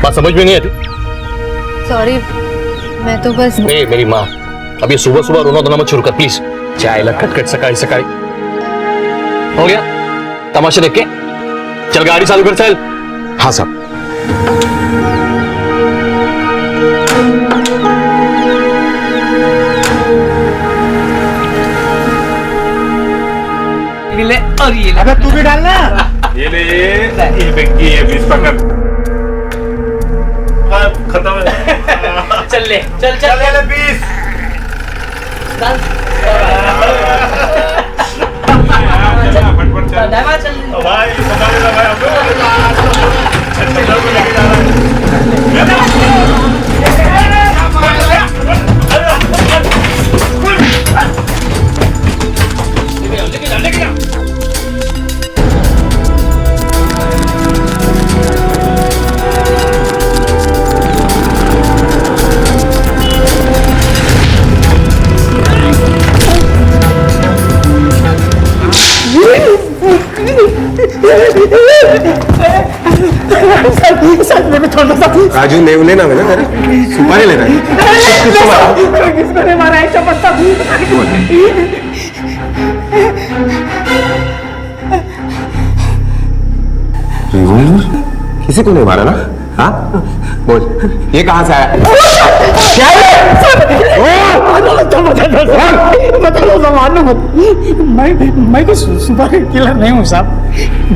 बात समझ में नहीं आती? सॉरी मैं तो बस मेरी माँ, अब ये सुबह सुबह रोना धोना मत शुरू कर प्लीज। चाय लग कट सकाई सकाई हो गया तमाशा देख के। चल गाड़ी चालू कर चल। हाँ साहब। ले और ये ले। तू भी डालना। ये ले ये बेंकी ये 20 पकड़। खत्म है। चल ले चल ले 20। भाई राजू नेवले नाम है ना तेरा? सुपारी ले रहा है? किसको ने मारा है? चपट्टा किसी को नहीं मारा ना? हाँ बोल, ये कहाँ से आया? मैं तो सुपर किलर नहीं हूँ साहब,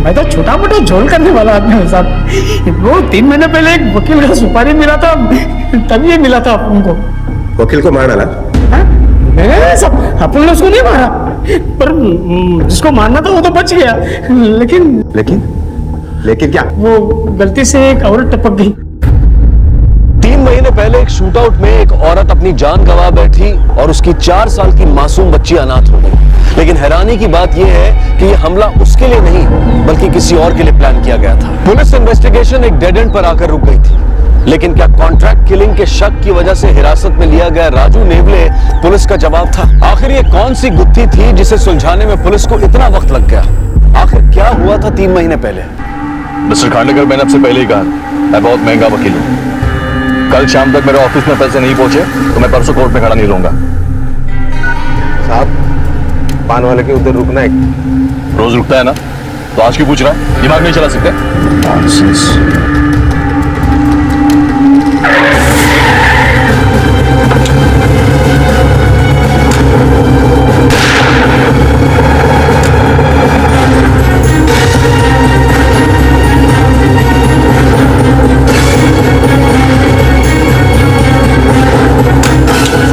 मैं तो छोटा मोटा झोल करने वाला आदमी हूँ साहब। वो 3 महीने पहले एक वकील का सुपारी मिला था, तभी ये मिला था अपन को। वकील को मार डाला? नहीं सब अपन ने उसको नहीं मारा, पर जिसको मारना था वो तो बच गया। लेकिन क्या? वो गलती से एक औरत टपक गई। 3 महीने पहले एक शूटआउट में एक औरत अपनी जान गंवा बैठी और उसकी 4 साल की मासूम बच्ची अनाथ हो गई। लेकिन हैरानी की बात यह है कि यह हमला उसके लिए नहीं बल्कि किसी और के लिए प्लान किया गया था। पुलिस इन्वेस्टिगेशन एक डेड एंड पर आकर रुक गई थी, लेकिन क्या कॉन्ट्रैक्ट किलिंग के शक की वजह से हिरासत में लिया गया राजू नेवले पुलिस का जवाब था? आखिर ये कौन सी गुत्थी थी जिसे सुलझाने में पुलिस को इतना वक्त लग गया? आखिर क्या हुआ था 3 महीने पहले? मिस्टर खांडेकर, मैंने आपसे पहले ही कहा मैं बहुत महंगा वकील हूँ। कल शाम तक मेरे ऑफिस में पैसे नहीं पहुंचे तो मैं परसों कोर्ट में खड़ा नहीं रहूंगा। साहब पान वाले के उधर रुकना है। रोज रुकता है ना, तो आज क्यों पूछ रहा है? दिमाग नहीं चला सकते? नॉनसेंस।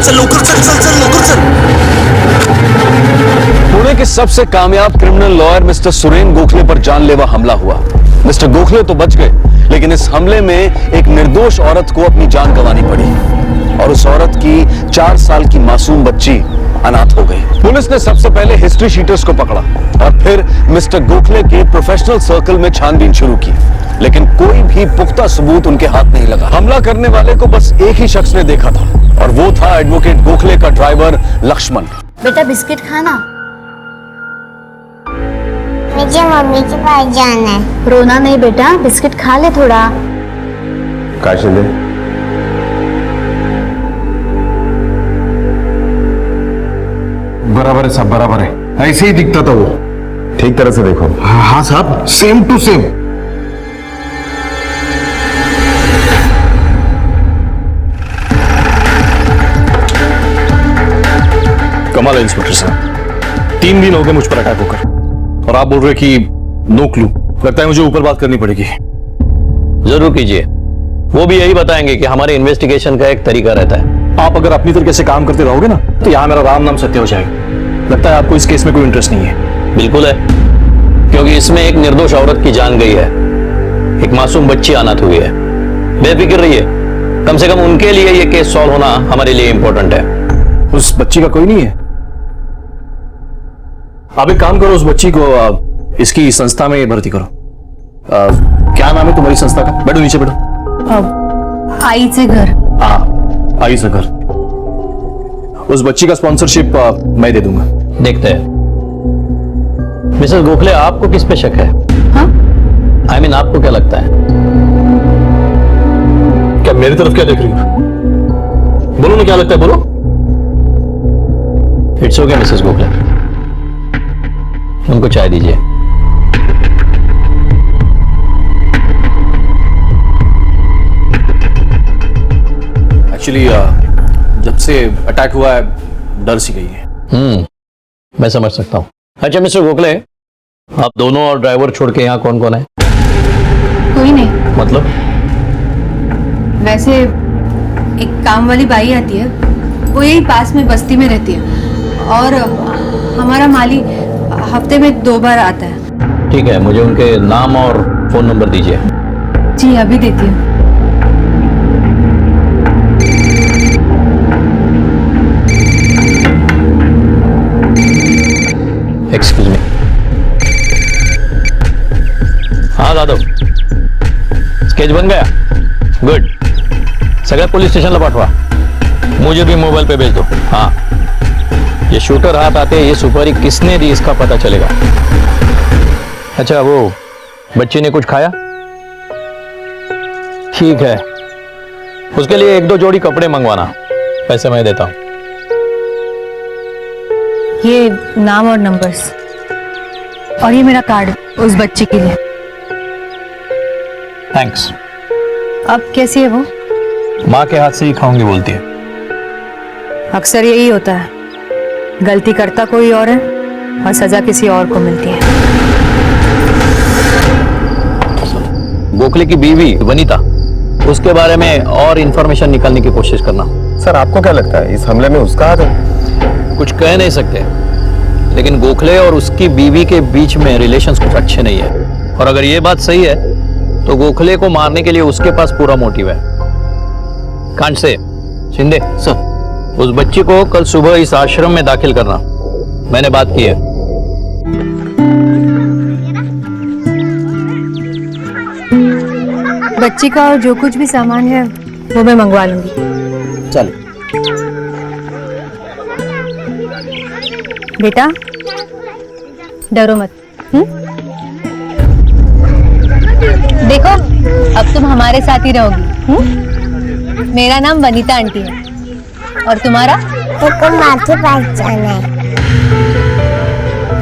चल लवकर चल चल चल लवकर चल। के सबसे कामयाब criminal lawyer mister Suren Gokhale पर जानलेवा हमला हुआ। मिस्टर गोखले तो बच गए, लेकिन इस हमले में एक निर्दोष औरत को अपनी जान गंवानी पड़ी और उस औरत की 4 साल की मासूम बच्ची अनाथ हो गई। पुलिस ने सबसे पहले हिस्ट्री शीटर्स को पकड़ा और फिर मिस्टर गोखले के प्रोफेशनल सर्कल में छानबीन शुरू की, लेकिन कोई भी पुख्ता सबूत उनके हाथ नहीं लगा। हमला करने वाले को बस एक ही शख्स ने देखा था और वो था एडवोकेट गोखले का ड्राइवर लक्ष्मण। बेटा बिस्किट खाना। मुझे मम्मी के पास जाना है। रोना नहीं बेटा, बिस्किट खा ले थोड़ा। काशिंदे, बराबर है साहब, बराबर है। ऐसे ही दिखता था वो। ठीक तरह से देखो। हाँ साहब, सेम टू सेम। कमाल है इंस्पेक्टर साहब, 3 दिन हो गए मुझ पर अटैक होकर और आप बोल रहे कि नो क्लू। लगता है मुझे ऊपर बात करनी पड़ेगी। जरूर कीजिए, वो भी यही बताएंगे कि हमारे इन्वेस्टिगेशन का एक तरीका रहता है। आप अगर अपनी तरीके से काम करते रहोगे ना तो यहाँ मेरा राम नाम सत्य हो जाएगा। लगता है आपको इस केस में कोई इंटरेस्ट नहीं है। बिल्कुल है, क्योंकि इसमें एक निर्दोष औरत की जान गई है, एक मासूम बच्ची अनाथ हुई है। बेफिक्र रहिए, कम से कम उनके लिए ये केस सॉल्व होना हमारे लिए इंपॉर्टेंट है। उस बच्ची का कोई नहीं है? आप एक काम करो, उस बच्ची को इसकी संस्था में भर्ती करो। क्या नाम है तुम्हारी संस्था का? बैठो नीचे बैठो। आई से घर। हाँ, आई से घर। उस बच्ची का स्पॉन्सरशिप मैं दे दूंगा। देखते हैं। मिसेस गोखले, आपको किस पे शक है? हाँ? I mean, आपको क्या लगता है? क्या मेरी तरफ क्या देख रही हो? बोलो ना, क्या लगता है, बोलो। इट्स ओके मिसेस गोखले, उनको चाय दीजिए। एक्चुअली जब से अटैक हुआ है डर सी गई है। मैं समझ सकता हूँ। अच्छा मिस्टर गोखले, आप दोनों और ड्राइवर छोड़ के यहाँ कौन कौन है? कोई नहीं। मतलब? वैसे एक काम वाली बाई आती है, वो यही पास में बस्ती में रहती है, और हमारा माली हफ्ते में 2 बार आता है। ठीक है, मुझे उनके नाम और फोन नंबर दीजिए। जी अभी देती हूँ। Excuse me. हाँ दादो, स्केच बन गया? गुड। सगळ्या पोलीस स्टेशनला पाठवा, मुझे भी मोबाइल पे भेज दो। हाँ, ये शूटर हाथ आते ये सुपारी किसने दी इसका पता चलेगा। अच्छा, वो बच्ची ने कुछ खाया? ठीक है, उसके लिए 1-2 जोड़ी कपड़े मंगवाना, पैसे मैं देता हूँ। ये नाम और नंबर्स, और ये मेरा कार्ड उस बच्चे के लिए। थैंक्स। अब कैसी है वो? माँ के हाथ से ही खाऊंगी बोलती है। अक्सर यही होता है, गलती करता कोई और है और सजा किसी और को मिलती है। गोखले की बीवी वनीता, उसके बारे में और इंफॉर्मेशन निकालने की कोशिश करना। सर, आपको क्या लगता है इस हमले में उसका हाथ है? कुछ कह नहीं सकते, लेकिन गोखले और उसकी बीवी के बीच में रिलेशंस कुछ अच्छे नहीं है। और अगर ये बात सही है तो गोखले को मारने के लिए उसके पास पूरा मोटिव है। कांट से शिंदे सर, उस बच्ची को कल सुबह इस आश्रम में दाखिल करना, मैंने बात की है। बच्ची का और जो कुछ भी सामान है वो मैं मंगवा लूंगी। चलो बेटा, डरो मत। देखो, अब तुम हमारे साथ ही रहोगी। मेरा नाम वनीता आंटी है, और तुम्हारा? तो माँ के पास जाना है।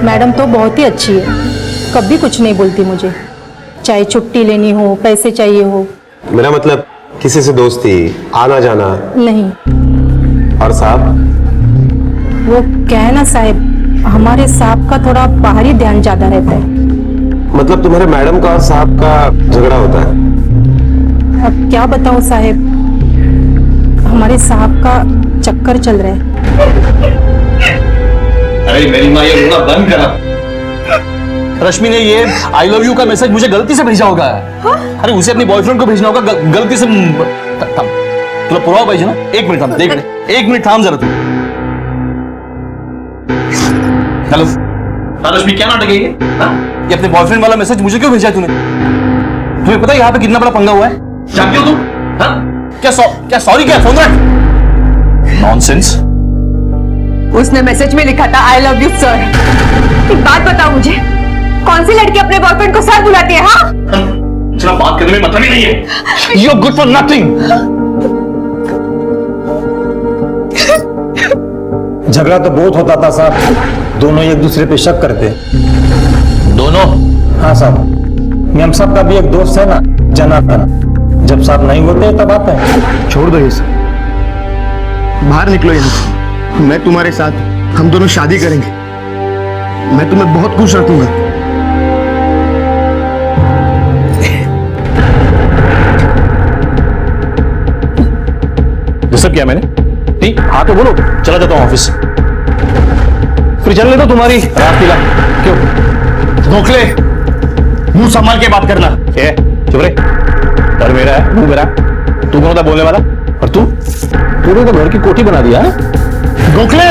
मैडम तो बहुत ही अच्छी है, कभी कुछ नहीं बोलती मुझे, चाहे छुट्टी लेनी हो, पैसे चाहिए हो। मेरा मतलब किसी से दोस्ती, आना जाना नहीं। और साहब? वो क्या है ना साहब, हमारे साहब का थोड़ा बाहरी ध्यान ज्यादा रहता है। मतलब तुम्हारे मैडम का और साहब का झगड़ा होता है? अब क्या बताऊं साहब, हमारे साहब का चक्कर चल रहा है। अरे मेरी माँ, ये रोना बंद करा। रश्मि ने ये आई लव यू का मैसेज मुझे गलती से भेजा होगा। अरे उसे अपनी बॉयफ्रेंड को भेजना होगा गलती से। थम, तुला पुरावा पाहिजे ना? एक मिनट थांब, देख ले, एक मिनट थांब जरा तू। हेलो हाँ रश्मि, क्या नाटक है ये? ये अपने बॉयफ्रेंड वाला मैसेज मुझे क्यों भेजा तूने? तुम्हें पता है यहाँ पे कितना बड़ा पंगा हुआ है? जानती हो तुम? क्या सॉरी क्या? फोन रख। नॉनसेंस। उसने मैसेज में लिखा था आई लव यू सर। एक बात बताओ मुझे, कौन सी लड़की अपने बॉयफ्रेंड को सर बुलाती है? हाँ, चलो बात करने में मतलब ही नहीं है। You're good for nothing। झगड़ा तो बहुत होता था साहब, दोनों एक दूसरे पे शक करते। दोनों? हाँ साहब, मेम साहब का भी एक दोस्त है ना, जनार्दन, जब साहब नहीं होते तब आता है। छोड़ दो ये सब, बाहर निकलो यहाँ से। मैं तुम्हारे साथ, हम दोनों शादी करेंगे। मैं तुम्हें बहुत खुश रखूंगा। डिस्टर्ब किया मैंने? नहीं, हाँ तो बोलो, चला जाता हूँ ऑफिस। फिर चल ले तो तुम्हारी रात पीला। क्यों? गोखले, मुंह संभाल के बात करना। चुप रे, घर मेरा है, मुंह मेरा। तू कौन था बोलने वाला? और तूने तो घर की कोठी बना दिया है? गोखले,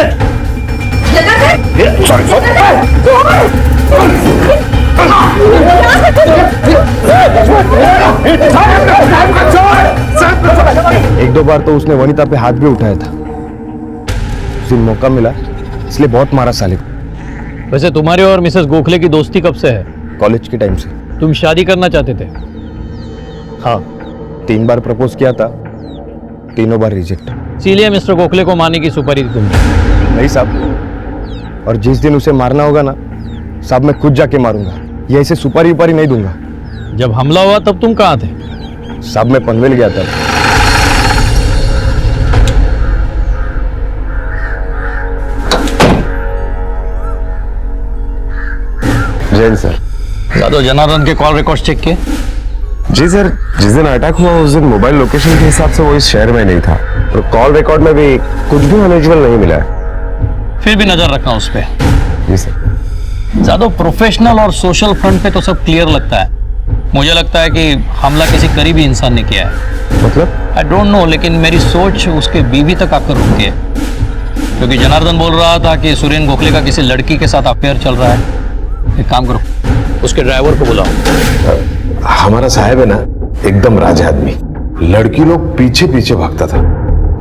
एक दो बार तो उसने वनिता पे हाथ भी उठाया था। उस दिन मौका मिला इसलिए बहुत मारा साले को। वैसे तुम्हारे और मिसेस गोखले की दोस्ती कब से है? कॉलेज के टाइम से। तुम शादी करना चाहते थे? हाँ, 3 बार प्रपोज किया था, तीनों बार रिजेक्ट। इसीलिए मिस्टर गोखले को मारने की सुपारी दी तुमने? नहीं साहब, और जिस दिन उसे मारना होगा ना साहब, मैं खुद जाके मारूंगा। ये ऐसे सुपारी उपारी नहीं दूंगा। जब हमला हुआ तब तुम कहाँ थे? साहब मैं पनवेल गया था। जैन सर। यादव, जनार्दन के कॉल रिकॉर्ड चेक किए? जी सर, जिस दिन अटैक हुआ उस दिन मोबाइल लोकेशन के हिसाब से वो इस शहर में नहीं था, और कॉल रिकॉर्ड में भी कुछ भी अनयूजुअल नहीं मिला है। फिर भी नजर रखना उस पे। जी सर। ज्यादा प्रोफेशनल और सोशल फ्रंट पे तो सब क्लियर लगता है। मुझे लगता है कि हमला किसी करीबी इंसान ने किया है। मतलब? आई डोंट नो, लेकिन मेरी सोच उसके बीवी तक आकर रुकी है। क्योंकि जनार्दन बोल रहा था कि सुरेन गोखले का किसी लड़की के साथ अफेयर चल रहा है। एक काम करो, उसके ड्राइवर को बुलाओ। हमारा साहब है ना, एकदम राजा आदमी। लड़की लोग पीछे पीछे भागता था,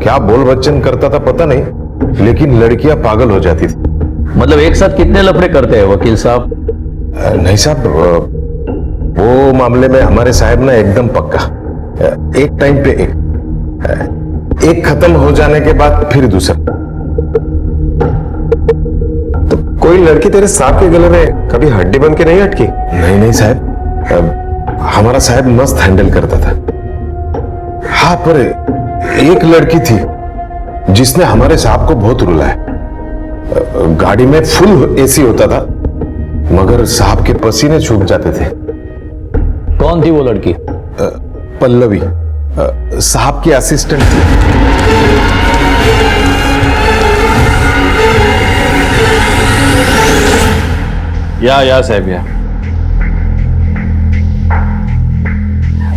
क्या बोल बच्चन करता था पता नहीं, लेकिन लड़कियां पागल हो जाती थी। मतलब एक साथ कितने लफड़े करते हैं वकील साहब? नहीं साहब, वो मामले में हमारे साहब ना एकदम पक्का। एक टाइम पे एक खत्म हो जाने के बाद फिर दूसरा। तो कोई लड़की तेरे सांप के गले में कभी हड्डी बन के नहीं अटकी? नहीं नहीं साहब, हमारा साहब मस्त हैंडल करता था। हाँ, पर एक लड़की थी जिसने हमारे साहब को बहुत रुलाया। गाड़ी में फुल एसी होता था, मगर साहब के पसीने छूट जाते थे। कौन थी वो लड़की? पल्लवी, साहब की असिस्टेंट थी। या साहब या।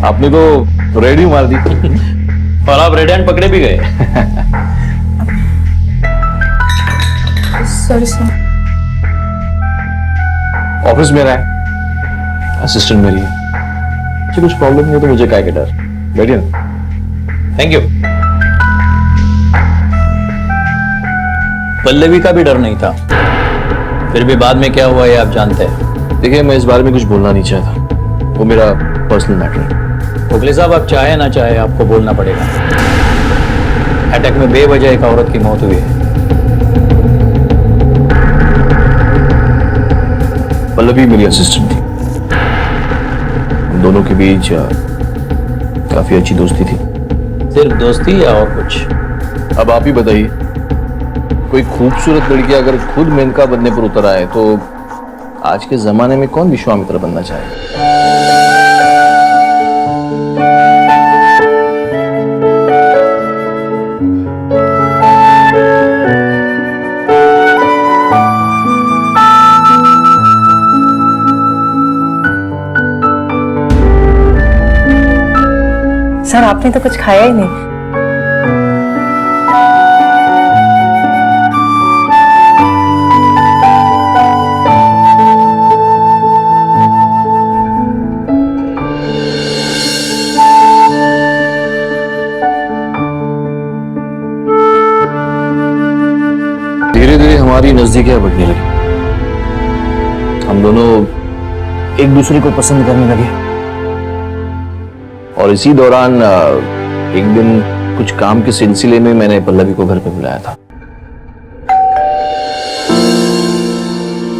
आपने तो रेडी मार दी। और आप रेड हैंड पकड़े भी गए। सर ऑफिस मेरा है, असिस्टेंट मेरी है। मुझे कुछ प्रॉब्लम नहीं हो तो मुझे क्या के डर। बैठिए ना। Thank you. पल्लवी का भी डर नहीं था, फिर भी बाद में क्या हुआ ये आप जानते हैं। देखिए, मैं इस बारे में कुछ बोलना नहीं चाहता, वो मेरा पर्सनल मैटर है। गोखले साहब, आप चाहे ना चाहे आपको बोलना पड़ेगा। अटैक में बेवजह एक औरत की मौत हुई है। पल्लवी मेरी असिस्टेंट थी। हम दोनों के बीच काफी अच्छी दोस्ती थी। सिर्फ दोस्ती या और कुछ? अब आप ही बताइए, कोई खूबसूरत लड़की अगर खुद मेनका बनने पर उतर आए तो आज के जमाने में कौन विश्वामित्र बनना चाहे? आपने तो कुछ खाया ही नहीं। धीरे धीरे हमारी नजदीकियां बढ़ने लगी। हम दोनों एक दूसरे को पसंद करने लगे और इसी दौरान एक दिन कुछ काम के सिलसिले में मैंने पल्लवी को घर पे बुलाया था।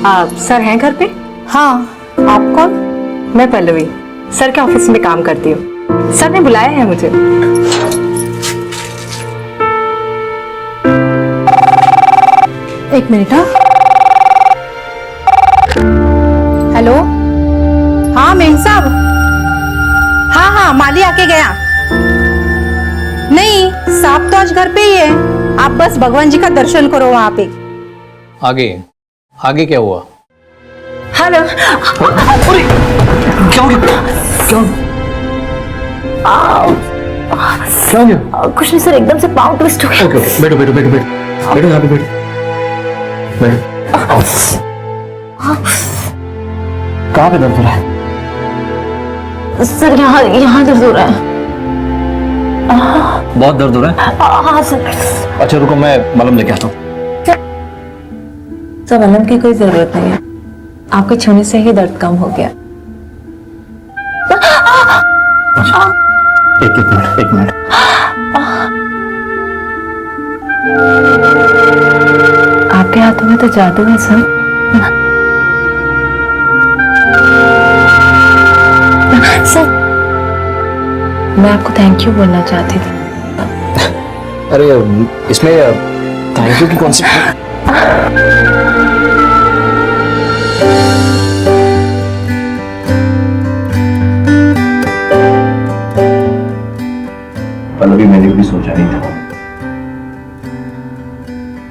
आप सर हैं घर पे? हाँ। आप कौन? मैं पल्लवी, सर के ऑफिस में काम करती हूँ। सर ने बुलाया है मुझे। एक मिनट। हाँ, हेलो। हाँ मेम साहब। हाँ हाँ, माली आके गया। नहीं, साहब तो आज घर पे ही है। आप बस भगवान जी का दर्शन करो वहां पे। आगे आगे क्या हुआ? हेलो। क्या हो गया? कुछ नहीं सर, एकदम से पाँव ट्विस्ट हो गया। ओके ओके, बैठो बैठो बैठो बैठो बैठो, यहाँ पे बैठो। कहाँ पे दर्द हो रहा है? सर यहाँ दर्द हो रहा है। बहुत दर्द हो रहा है? हाँ सर। अच्छा रुको, मैं मलहम लेके आता हूँ। सर मलहम की कोई जरूरत नहीं है, आपके छूने से ही दर्द कम हो गया। एक मिनट। आपके हाथों में तो जादू है सर। सर मैं आपको थैंक यू बोलना चाहती थी। अरे इसमें थैंक यू की कौन सी? पल्लवी, मैंने भी सोचा नहीं था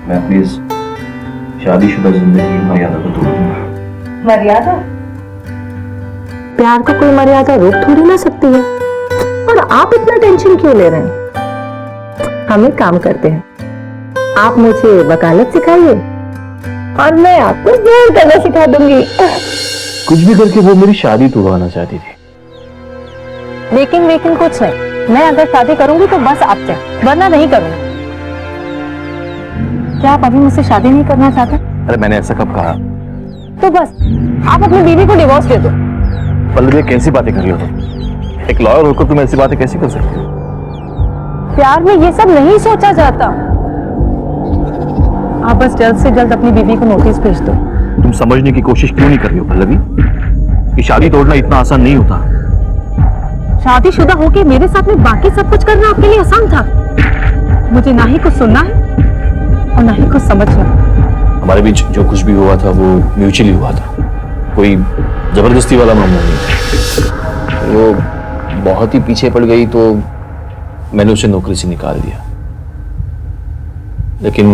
मैं अपनी इस शादीशुदा जिंदगी की मर्यादा को तोड़ दूंगा। मर्यादा? प्यार को कोई मर्यादा रोक थोड़ी ना सकती है। और आप इतना टेंशन क्यों ले रहे हैं? हम एक काम करते हैं, आप मुझे वकालत सिखाइए और मैं आपको प्यार करना सिखा दूंगी। कुछ भी करके वो मेरी शादी तोड़वाना चाहती थी। लेकिन कुछ नहीं, मैं अगर शादी करूंगी तो बस आपसे, वरना नहीं करूंगी। क्या आप अभी मुझसे शादी नहीं करना चाहते? अरे मैंने ऐसा कब कहा? तो बस आप अपनी बीवी को डिवोर्स दे दो। पल्लवी, कैसी बातें कर रही हो तुम? एक लॉयर होकर तुम ऐसी बातें कैसे कर सकती हो? प्यार में ये सब नहीं सोचा जाता। आप बस जल्द से जल्द अपनी बीवी को नोटिस भेज दो। तुम समझने की कोशिश क्यों नहीं कर रही हो पल्लवी? कि शादी तोड़ना इतना आसान नहीं होता। शादीशुदा होके मेरे साथ में बाकी सब कुछ करना आपके लिए आसान था। मुझे ना ही कुछ सुनना है और ना ही कुछ समझना। हमारे बीच जो कुछ भी हुआ था वो म्यूचुअली हुआ था, कोई जबरदस्ती वाला मामला नहीं था। वो बहुत ही पीछे पड़ गई तो मैंने उसे नौकरी से निकाल दिया। लेकिन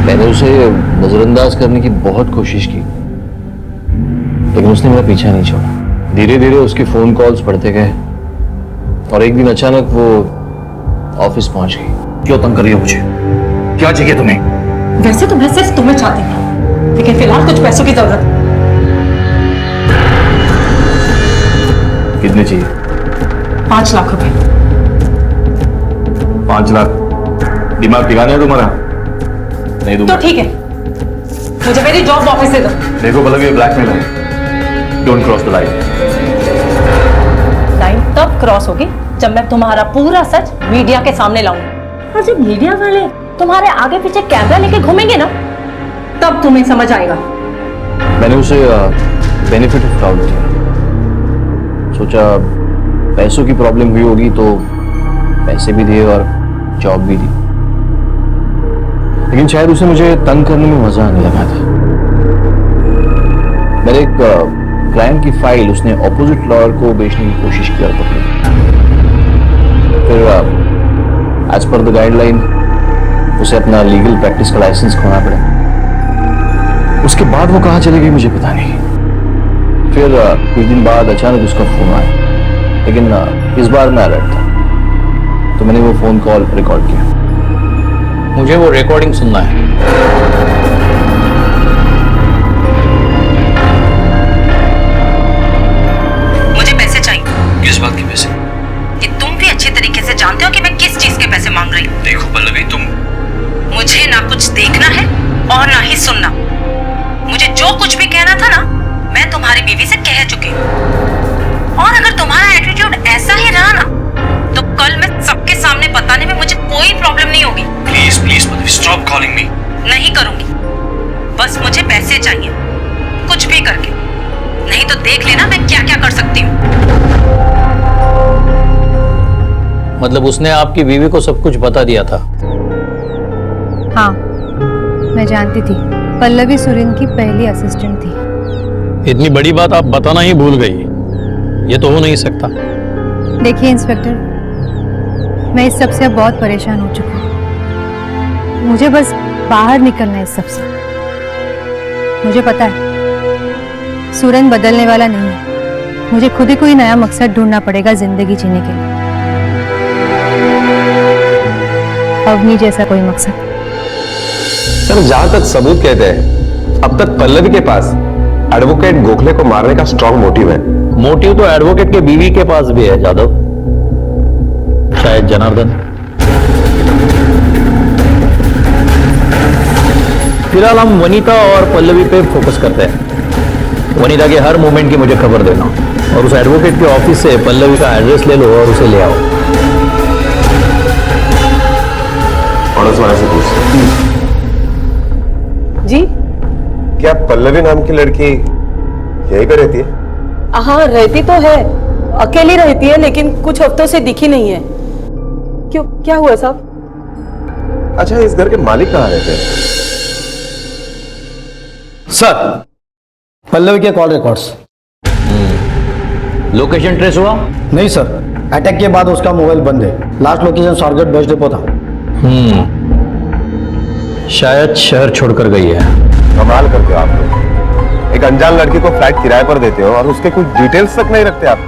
मैंने उसे नजरअंदाज करने की बहुत कोशिश की, लेकिन उसने मेरा पीछा नहीं छोड़ा। धीरे धीरे उसके फोन कॉल्स बढ़ते गए और एक दिन अचानक वो ऑफिस पहुंच गई। क्यों तंग कर रही हो मुझे? क्या चाहिए तुम्हें? वैसे तो मैं सिर्फ तुम्हें चाहती हूँ, लेकिन फिलहाल कुछ पैसों की जरूरत। कितने चाहिए? 5 लाख रुपए। 5 लाख? दिमाग ठिकाने है तुम्हारा? नहीं दूंगा। तो ठीक है, मुझे मेरी जॉब वापस दे दो। देखो पल्लवी, ब्लैकमेल है। Don't cross the line. Line तब क्रॉस होगी जब मैं तुम्हारा पूरा सच मीडिया के सामने लाऊंगी। और जब मीडिया वाले तुम्हारे आगे पीछे कैमरा लेके घूमेंगे ना, तब तुम्हें समझ आएगा मैंने उसे बेनिफिट ऑफ डाउट दिया। सोचा पैसों की प्रॉब्लम हुई होगी तो पैसे भी दिए और जॉब भी दी, लेकिन शायद उसे मुझे तंग करने में मजा आने लगा था। मेरे एक क्लाइंट की फाइल उसने ऑपोजिट लॉयर को बेचने की कोशिश की और पकड़ी। फिर एज पर द गाइडलाइन उसे अपना लीगल प्रैक्टिस का लाइसेंस खोना पड़ा। उसके बाद वो कहाँ चली गई मुझे पता नहीं। फिर कुछ दिन बाद अचानक उसका फोन आया, लेकिन इस बार मैं अलर्ट था, तो मैंने वो फोन कॉल रिकॉर्ड किया। मुझे वो रिकॉर्डिंग सुनना है। मुझे पैसे चाहिए। किस बात के पैसे? कि तुम भी अच्छे तरीके से जानते हो कि मैं किस चीज के पैसे मांग रही हूँ। देखो पल्लवी, तुम मुझे ना कुछ देखना है और ना ही सुनना। मुझे जो कुछ भी कहना था ना, मैं तुम्हारी बीवी से कह चुकी हूँ। और अगर तुम्हारा एटीट्यूड ऐसा ही रहा ना, तो कल मैं सबके सामने बताने में मुझे कोई प्रॉब्लम नहीं होगी। Please please Pallavi, stop calling me. नहीं करूंगी, बस मुझे पैसे चाहिए, कुछ भी करके। नहीं तो देख लेना मैं क्या क्या कर सकती हूँ। मतलब उसने आपकी बीवी को सब कुछ बता दिया था? हाँ, मैं जानती थी। पल्लवी सुरेंद्र की पहली असिस्टेंट थी। इतनी बड़ी बात आप बताना ही भूल गई, ये तो हो नहीं सकता। देखिए इंस्पेक्टर, मैं इस सब से अब बहुत परेशान हो चुकी हूँ। मुझे बस बाहर निकलना है इस सब से। मुझे पता है सुरेंद्र बदलने वाला नहीं है। मुझे खुद ही कोई नया मकसद ढूंढना पड़ेगा जिंदगी जीने के लिए। अवनी जैसा कोई मकसद। सर, जहां तक सबूत कहते हैं, अब तक पल्लवी के पास एडवोकेट गोखले को मारने का स्ट्रॉन्ग मोटिव है। मोटिव तो एडवोकेट के बीवी के पास भी है जादव, शायद जनार्दन। फिलहाल हम वनीता और पल्लवी पे फोकस करते हैं। वनीता के हर मूवमेंट की मुझे खबर देना, और उस एडवोकेट के ऑफिस से पल्लवी का एड्रेस ले लो और उसे ले आओ। पड़ोस वाले से पूछ जी। क्या पल्लवी नाम की लड़की यहीं पे रहती है? हाँ, रहती तो है, अकेली रहती है, लेकिन कुछ हफ्तों से दिखी नहीं है। क्यों, क्या हुआ साहब? अच्छा, इस घर के मालिक कहाँ रहते हैं? सर, पल्लवी के कॉल रिकॉर्ड्स। लोकेशन ट्रेस हुआ? नहीं सर, अटैक के बाद उसका मोबाइल बंद है। Last location Swargate bus depot था। शायद शहर छोड़कर गई है। कमाल करते हो आप लोग। एक अनजान लड़की को फ्लैट किराए पर देते हो और उसके कुछ डिटेल्स तक नहीं रखते आप।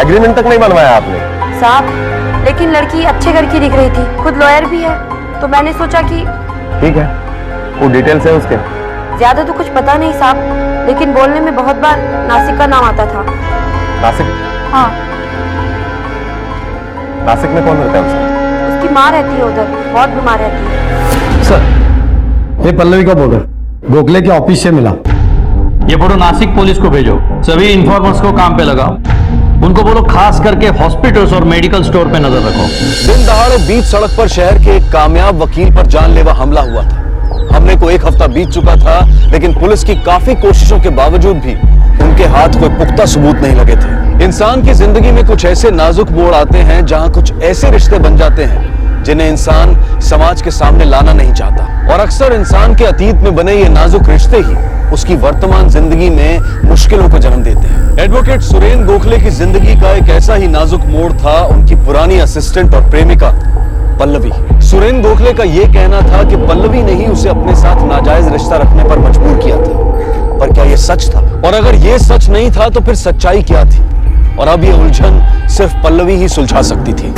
एग्रीमेंट तक नहीं बनवाया आपने। साहब, लेकिन लड़की अच्छे घर की दिख रही थी, खुद लॉयर भी है, तो मैंने सोचा कि। ठीक है, वो डिटेल्स है उसके? ज्यादा तो कुछ पता नहीं साहब, लेकिन बोलने में बहुत बार नासिक का नाम आता था। नासिक? हाँ। नासिक में कौन रहता है उसका? उसकी माँ रहती है उधर, बहुत बीमार रहती है। सर, ये पल्लवी का फोटो गोखले के ऑफिस से मिला। ये फोटो नासिक पुलिस को भेजो, सभी इन्फॉर्मर्स को काम पे लगाओ। उनको बोलो खास करके हॉस्पिटल्स और मेडिकल स्टोर पे नजर रखो। दिन दहाड़े बीच सड़क पर शहर के एक कामयाब वकील पर जानलेवा हमला हुआ था। हमले को 1 हफ्ता बीत चुका था, लेकिन पुलिस की काफी कोशिशों के बावजूद भी उनके हाथ कोई पुख्ता सबूत नहीं लगे थे। इंसान की जिंदगी में कुछ ऐसे नाजुक मोड़ आते हैं जहां कुछ ऐसे रिश्ते बन जाते हैं जिन्हें इंसान समाज के सामने लाना नहीं चाहता, और अक्सर इंसान के अतीत में बने ये नाजुक रिश्ते ही उसकी वर्तमान जिंदगी में मुश्किलों को जन्म देते हैं। एडवोकेट सुरेंद्र गोखले की जिंदगी का एक ऐसा ही नाजुक मोड़ था उनकी पुरानी असिस्टेंट और प्रेमिका पल्लवी। सुरेंद्र गोखले का यह कहना था कि पल्लवी ने ही उसे अपने साथ नाजायज रिश्ता रखने पर मजबूर किया था, पर क्या यह सच था? और अगर यह सच नहीं था तो फिर सच्चाई क्या थी? और अब यह उलझन सिर्फ पल्लवी ही सुलझा सकती थी।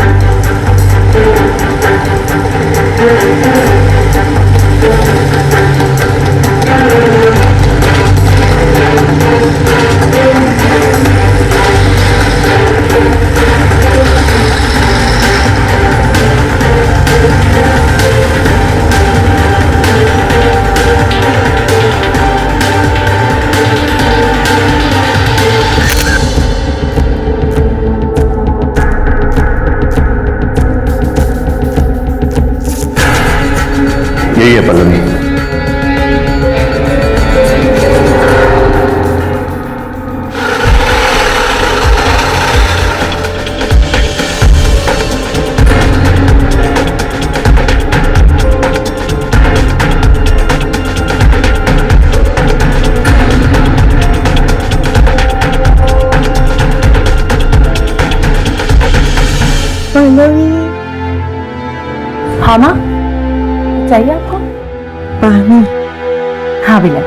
यही है पल्लवी। पल्लवी। हाँ माँ, चाहिए आपको पानी? हाँ बिल्ला।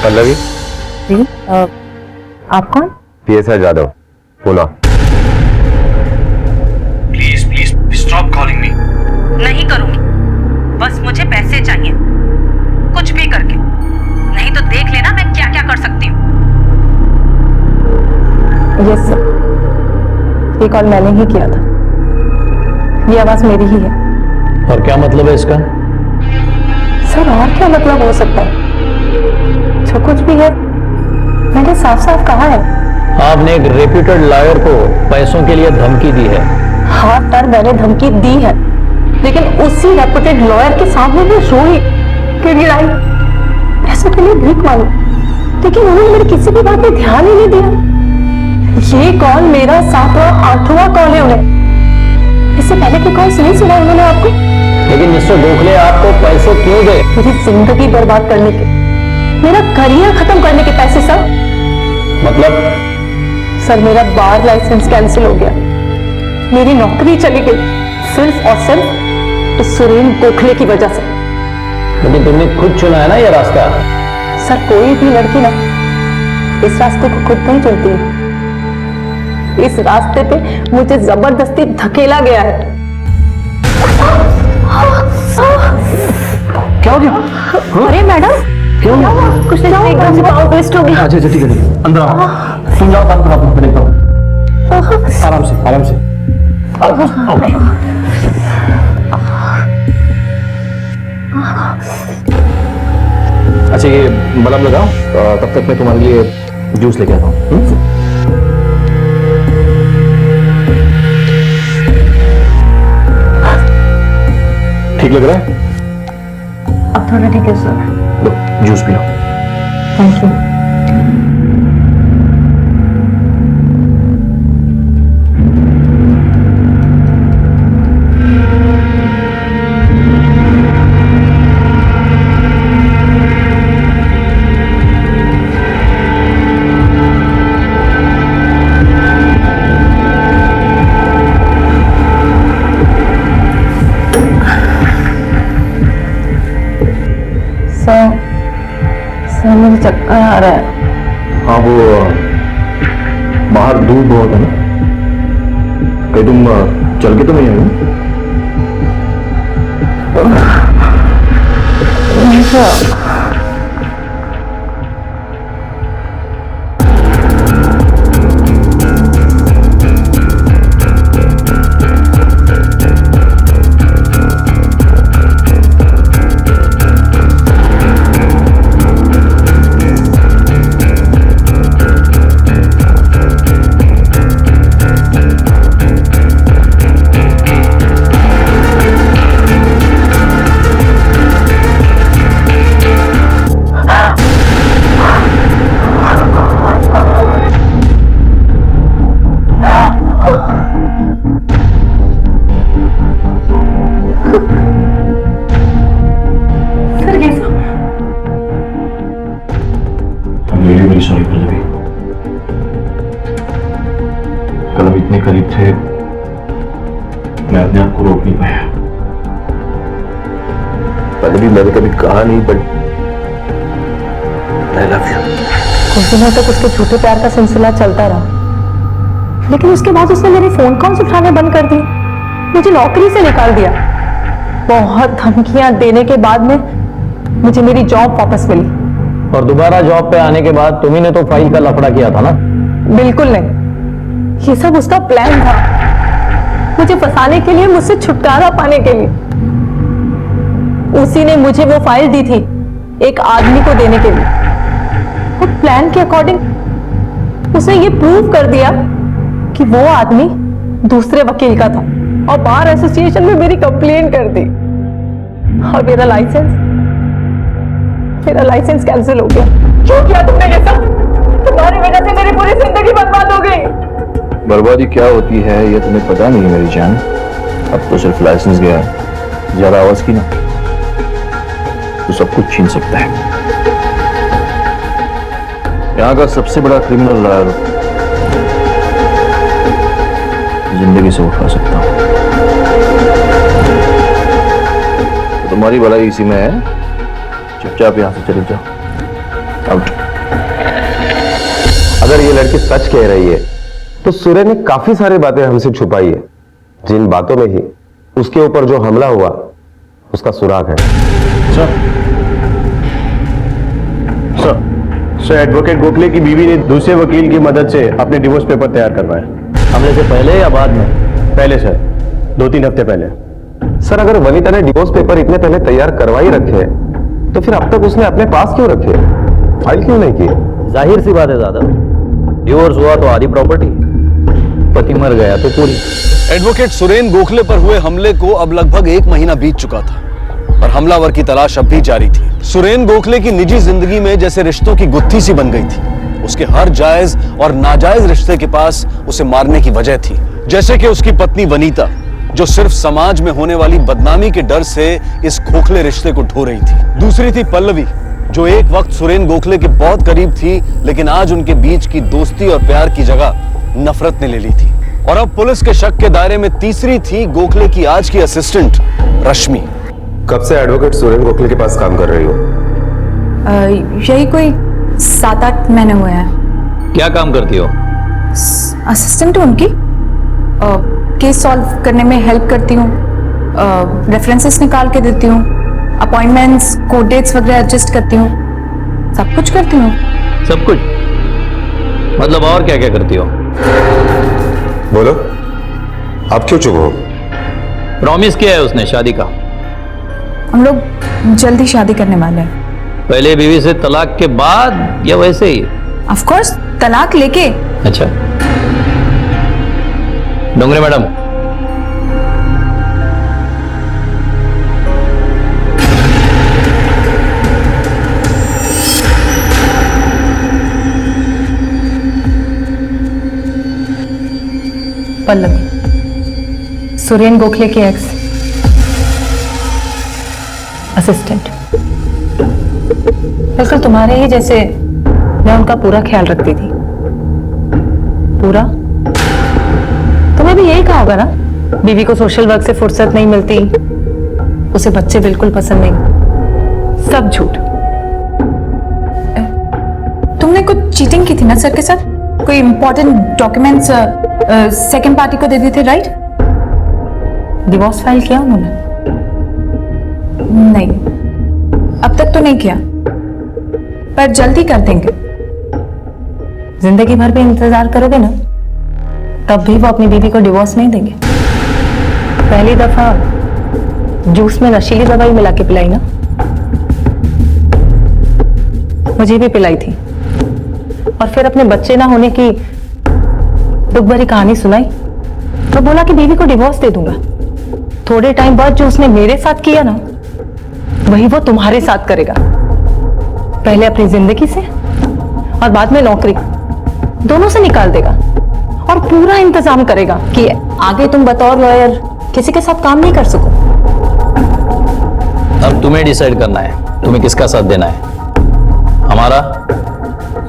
पल्लवी, जी आप कौन? PSI Jadhav, Pune. Please please stop calling me. नहीं करूंगी, बस मुझे पैसे चाहिए, कुछ भी करके। नहीं तो देख लेना मैं क्या क्या कर सकती हूँ। यस सर, ये कॉल मैंने ही किया था, ये आवाज मेरी ही है। और क्या मतलब है इसका? सर और क्या मतलब हो सकता है? जो कुछ भी है मैंने साफ साफ कहा है। आपने एक रेप्यूटेड लॉयर को पैसों के लिए धमकी दी है। हाँ सर, मैंने धमकी दी है, लेकिन उसी रेप्यूटेड लॉयर के सामने मैं रोई, गिड़गिड़ाई, पैसों के लिए भीख मांगी, लेकिन उन्होंने मेरी किसी भी बात पे ध्यान ही नहीं दिया। ये कॉल मेरा 7वां 8वां कॉल है उन्हें। इससे पहले की कॉल नहीं सुना उन्होंने आपको? लेकिन मिस्टर गोखले आपको पैसे क्यों दे? मेरी जिंदगी बर्बाद करने के, मेरा करियर खत्म करने के पैसे सर। मतलब? सर मेरा बार लाइसेंस कैंसिल हो गया, मेरी नौकरी चली गई, सिर्फ और सिर्फ इस सुरेंद्र गोखले की वजह से। लेकिन तुमने खुद चुना है ना ये रास्ता। सर कोई भी लड़की ना इस रास्ते को खुद नहीं चुनती है, इस रास्ते पे मुझे जबरदस्ती धकेला गया है। क्या हो गया? अरे मैडम, क्यों? कुछ नहीं, एकदम से पावर ट्विस्ट हो गया। अच्छा ठीक है, अंदर आओ, तुम जाओ, बात करो, मैं देखता हूँ। आराम से आराम से। ओके। अच्छा ये मलहम लगाओ, तब तक मैं तुम्हारे लिए जूस लेके आता हूँ। ठीक लग रहा है? अब थोड़ा ठीक है sir. Low juice P low. Thank you. Sir मुझे चक्कर आ रहा है। हाँ वो बाहर धूप बहुत है ना, कहीं तुम चल के तो नहीं आई? सॉरी पल्लवी, कल हम इतने करीब थे, मैं अपने आप को रोक नहीं पाया। पल्लवी मैंने कभी कहा नहीं, बट आई लव यू। कुछ दिनों तक उसके झूठे प्यार का सिलसिला चलता रहा, लेकिन उसके बाद उसने मेरे फोन कॉल्स उठाने बंद कर दिए, मुझे नौकरी से निकाल दिया। बहुत धमकियां देने के बाद में मुझे मेरी जॉब वापस मिली। और दोबारा जॉब पे आने के बाद तुम्ही ने तो फाइल का लफड़ा किया था ना? बिल्कुल नहीं, ये सब उसका प्लान था, मुझे फंसाने के लिए, मुझसे छुटकारा पाने के लिए। उसी ने मुझे वो फाइल दी थी एक आदमी को देने के लिए, और प्लान के अकॉर्डिंग उसने ये प्रूव कर दिया कि वो आदमी दूसरे वकील का था, और बार एसोसिएशन में मेरी कंप्लेन कर दी, और मेरा लाइसेंस कैंसिल हो गया। क्यों किया तुमने बर्बादी क्या होती है ये तुम्हें पता नहीं मेरी जान। अब तो सिर्फ लाइसेंस गया है, ज्यादा आवाज की ना तो सब कुछ छीन सकता है। यहाँ का सबसे बड़ा क्रिमिनल लॉयर जिंदगी से उठा सकता हूं। तो तुम्हारी भलाई इसी में है, चुपचाप यहां से चले जाओ। आउट। अगर ये लड़की सच कह रही है तो सूर्य ने काफी सारी बातें हमसे छुपाई है, जिन बातों में ही उसके ऊपर जो हमला हुआ उसका सुराग है। सर एडवोकेट गोखले की बीवी ने दूसरे वकील की मदद से अपने डिवोर्स पेपर तैयार करवाए। हमले से पहले या बाद में? पहले सर, 2-3 हफ्ते पहले। सर अगर वनिता ने डिवोर्स पेपर इतने पहले तैयार करवाई रखे तो फिर अब तक उसने अपने पास क्यों रखे, फाइल क्यों नहीं की? जाहिर सी बात है दादा, डिवोर्स हुआ तो आधी प्रॉपर्टी, पति मर गया तो पूरी। एडवोकेट सुरेन गोखले पर हुए हमले को अब लगभग 1 महीना बीत चुका था और हमलावर की तलाश अब भी जारी थी। सुरेन गोखले की निजी जिंदगी में जैसे रिश्तों की गुत्थी सी बन गई थी। उसके हर जायज और नाजायज रिश्ते के पास उसे मारने की वजह थी। जैसे कि उसकी पत्नी वनीता, जो सिर्फ समाज में होने वाली बदनामी के डर से इस खोखले रिश्ते को ढो रही थी। दूसरी थी पल्लवी, जो एक वक्त सुरेन गोखले के बहुत करीब थी, लेकिन आज उनके बीच की दोस्ती और प्यार की जगह नफरत ने ले ली थी। और अब पुलिस के शक के दायरे में तीसरी थी गोखले की आज की असिस्टेंट रश्मि। कब से एडवोकेट सुरेन गोखले के पास काम कर रही हो? यही कोई 7-8 महीने हुए हैं। क्या काम करती हो? असिस्टेंट हूँ उनकी, केस सॉल्व करने में हेल्प करती हूँ, रेफरेंसेस निकाल के देती हूँ, अपॉइंटमेंट्स, कोर्ट डेट्स वगैरह एडजस्ट करती हूँ, सब कुछ करती हूँ। सब कुछ मतलब और क्या क्या करती हो? बोलो, आप क्यों चुप हो? प्रॉमिस किया है उसने शादी का। हम लोग जल्दी शादी करने वाले हैं। पहले बीवी से तलाक के बाद या वैसे ही? ऑफ कोर्स तलाक लेके। अच्छा डोंगरे मैडम, पल्लवी, सुरेन गोखले के एक्स असिस्टेंट। बिल्कुल तुम्हारे ही जैसे मैं उनका पूरा ख्याल रखती थी। पूरा? तुम्हें भी यही कहा होगा ना, बीवी को सोशल वर्क से फुर्सत नहीं मिलती, उसे बच्चे बिल्कुल पसंद नहीं। सब झूठ। तुमने कुछ चीटिंग की थी ना सर के साथ? कोई इंपॉर्टेंट डॉक्यूमेंट्स सेकंड पार्टी को दे दिए थे, राइट? डिवोर्स फाइल किया उन्होंने? नहीं, अब तक तो नहीं किया, पर जल्दी कर देंगे। जिंदगी भर भी इंतजार करोगे ना, तब भी वो अपनी बीवी को डिवोर्स नहीं देंगे। पहली दफा जूस में नशीली दवाई मिला के पिलाई ना, मुझे भी पिलाई थी, और फिर अपने बच्चे ना होने की दुख भरी कहानी सुनाई तो बोला कि बीवी को डिवोर्स दे दूंगा। थोड़े टाइम बाद जो उसने मेरे साथ किया ना, वही वो तुम्हारे साथ करेगा। पहले अपनी जिंदगी से और बाद में नौकरी, दोनों से निकाल देगा, और पूरा इंतजाम करेगा कि आगे तुम बतौर लॉयर किसी के साथ काम नहीं कर सको। अब तुम्हें डिसाइड करना है तुम्हें किसका साथ देना है, हमारा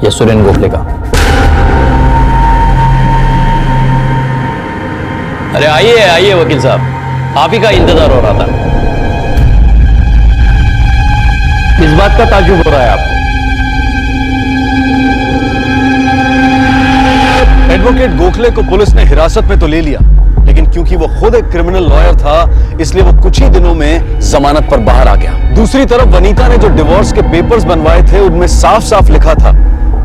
या सुरेन गोखले का। अरे आइए आइए वकील साहब, आप ही का इंतजार हो रहा था। किस बात का ताज्जुब हो रहा है आपको? एडवोकेट गोखले को पुलिस ने हिरासत में तो ले लिया, लेकिन क्योंकि वो खुद एक क्रिमिनल लॉयर था, इसलिए वो कुछ ही दिनों में जमानत पर बाहर आ गया। दूसरी तरफ वनीता ने जो डिवोर्स के पेपर्स बनवाए थे, उनमें साफ साफ लिखा था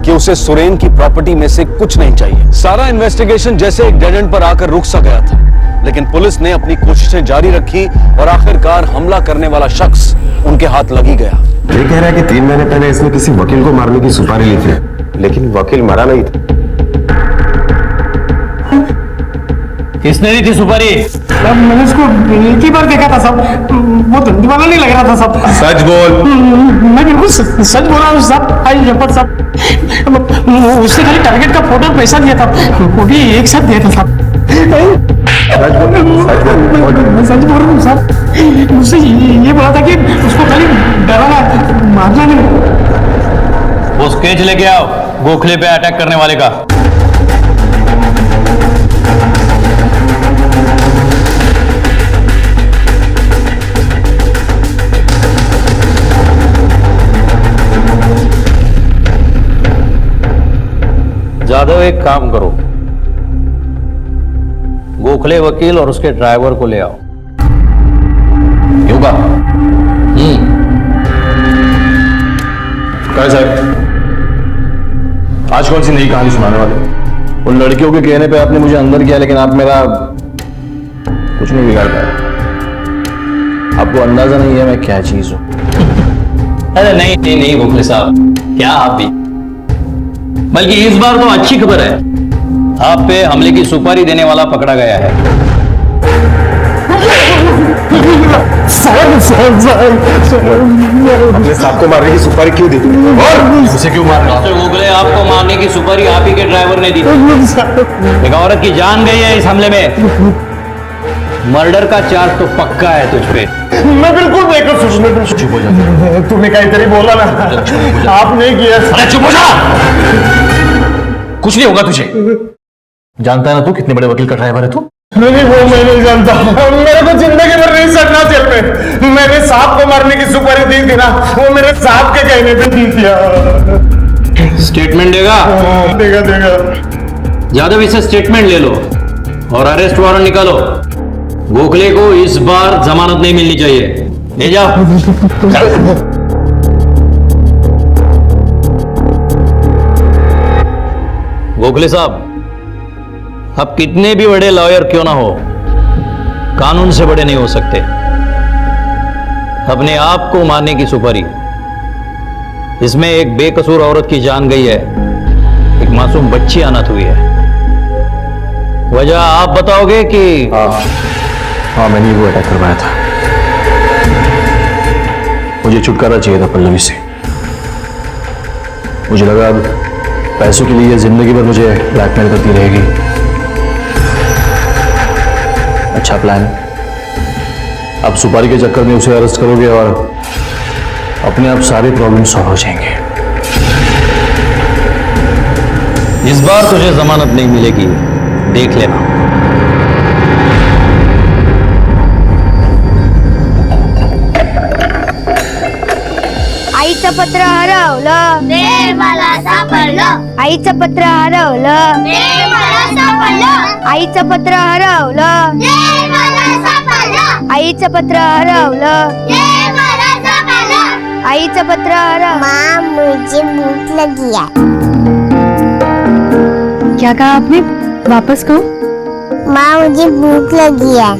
कि उसे सुरेन की प्रॉपर्टी में से कुछ नहीं चाहिए। सारा इन्वेस्टिगेशन जैसे एक डेड एंड पर आकर रुक सा गया था, लेकिन पुलिस ने अपनी कोशिशें जारी रखी और आखिरकार हमला करने वाला शख्स उनके हाथ लग ही गया। ये कह रहा है कि 3 महीने पहले इसने किसी वकील को मारने की सुपारी ली थी, लेकिन वकील मरा नहीं था। किसने दी थी सुपारी? सब मैंने इसको एक ही बार देखा था सब, वो धंधी वाला नहीं लग रहा था सब। सच बोल। मैं बिल्कुल सच बोल रहा हूँ सब। आई जफर साहब, उससे खाली टारगेट का फोटो और पैसा दिया था, वो भी एक साथ दिया था साहब। मैं सच बोल रहा हूँ साहब, मुझसे ये बोला था कि उसको खाली डराना, मारना नहीं। वो स्केच लेके आओ गोखले पे अटैक करने वाले का। जादव एक काम करो, गोखले वकील और उसके ड्राइवर को ले आओ। योगा कहे साहब, आज कौन सी नई कहानी सुनाने वाले? उन लड़कियों के कहने पे आपने मुझे अंदर किया, लेकिन आप मेरा कुछ नहीं बिगाड़ पाए। आपको अंदाजा नहीं है मैं क्या चीज हूं। अरे नहीं नहीं नहीं गोखले साहब, क्या आप भी, बल्कि इस बार तो अच्छी खबर है, आप पे हमले की सुपारी देने वाला पकड़ा गया है। अपने साहब को मारने की सुपारी क्यों दी और उसे क्यों मार रहा? गोखले, आपको मारने की सुपारी आप ही के ड्राइवर ने दी। एक औरत की जान गई है इस हमले में, मर्डर का चार्ज तो पक्का है तुझ पे। मैं बिल्कुल बेकसूर। चुप हो जा, तूने कहीं तेरी बोला ना, आपने किया। अरे चुप हो जा, कुछ नहीं होगा तुझे। जानता है ना तू कितने बड़े वकील का ड्राइवर है तू? नहीं वो मैं नहीं जानता, मेरे को जिंदगी भर नहीं सड़ना जेल में। मैंने साहब को मारने की सुपारी दी थी ना, वो मेरे साहब के कहने पे दी थी। स्टेटमेंट देगा? देगा देगा। जादव, इसे स्टेटमेंट ले लो और अरेस्ट वारंट निकालो। गोखले को इस बार जमानत नहीं मिलनी चाहिए, ले जाओ। गोखले साहब, अब कितने भी बड़े लॉयर क्यों ना हो, कानून से बड़े नहीं हो सकते। अपने आप को मारने की सुपारी, इसमें एक बेकसूर औरत की जान गई है, एक मासूम बच्ची अनाथ हुई है। वजह आप बताओगे कि? हाँ मैंने वो अटैक करवाया था। मुझे छुटकारा चाहिए था पल्लवी से। मुझे लगा अब पैसों के लिए जिंदगी भर मुझे ब्लैकमेल करती रहेगी। अच्छा प्लान। अब सुपारी के चक्कर में उसे अरेस्ट करोगे और अपने आप सारे प्रॉब्लम सॉल्व हो जाएंगे। इस बार तुझे जमानत नहीं मिलेगी, देख लेना। आईचं पत्र हरवलं, दे मला सापडलं. आईचं पत्र हरवलं, दे मला सापडलं. आईचं पत्र हरवलं, दे मला सापडलं. आईचं पत्र हरवलं, दे मला सापडलं. आईचं पत्र हरवलं. माँ मुझे भूख लगी है. क्या कहा आपने? वापस कहो। माँ मुझे भूख लगी है.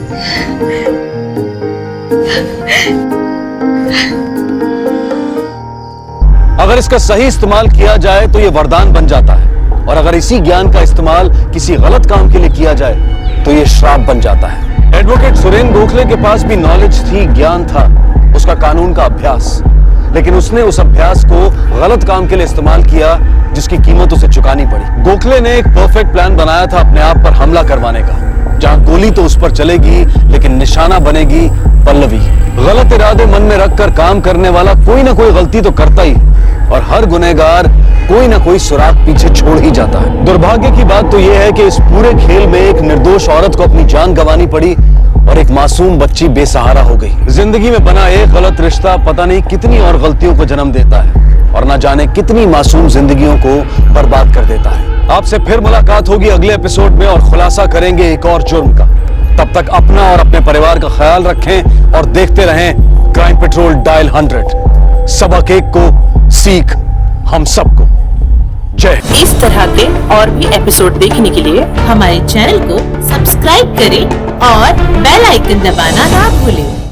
अगर इसका सही इस्तेमाल किया जाए तो ये वरदान बन जाता है, और अगर इसी ज्ञान का इस्तेमाल किसी गलत काम के लिए किया जाए तो ये श्राप बन जाता है। एडवोकेट सुरेंद्र गोखले के पास भी नॉलेज थी, ज्ञान था, उसका कानून का अभ्यास, लेकिन उसने उस अभ्यास को गलत काम के लिए इस्तेमाल किया, जिसकी कीमत उसे चुकानी पड़ी। गोखले ने एक परफेक्ट प्लान बनाया था अपने आप पर हमला करवाने का, जहां गोली तो उस पर चलेगी लेकिन निशाना बनेगी पल्लवी। गलत इरादे मन में रखकर काम करने वाला कोई ना कोई गलती तो करता ही, और हर गुनहगार कोई ना कोई सुराग पीछे छोड़ ही जाता है। दुर्भाग्य की बात तो यह है कि इस पूरे खेल में एक निर्दोष औरत को अपनी जान गंवानी पड़ी और एक मासूम बच्ची बेसहारा हो गई। जिंदगी में बना एक गलत रिश्ता पता नहीं कितनी और गलतियों को जन्म देता है, और ना जाने कितनी मासूम जिंदगियों को बर्बाद कर देता है। आपसे फिर मुलाकात होगी अगले एपिसोड में और खुलासा करेंगे एक और जुर्म का। तब तक अपना और अपने परिवार का ख्याल रखें और देखते रहें क्राइम पेट्रोल डायल 100। सबक एक को सीख हम सबको। जय। इस तरह के और भी एपिसोड देखने के लिए हमारे चैनल को सब्सक्राइब करें और बेल आइकन दबाना ना भूलें।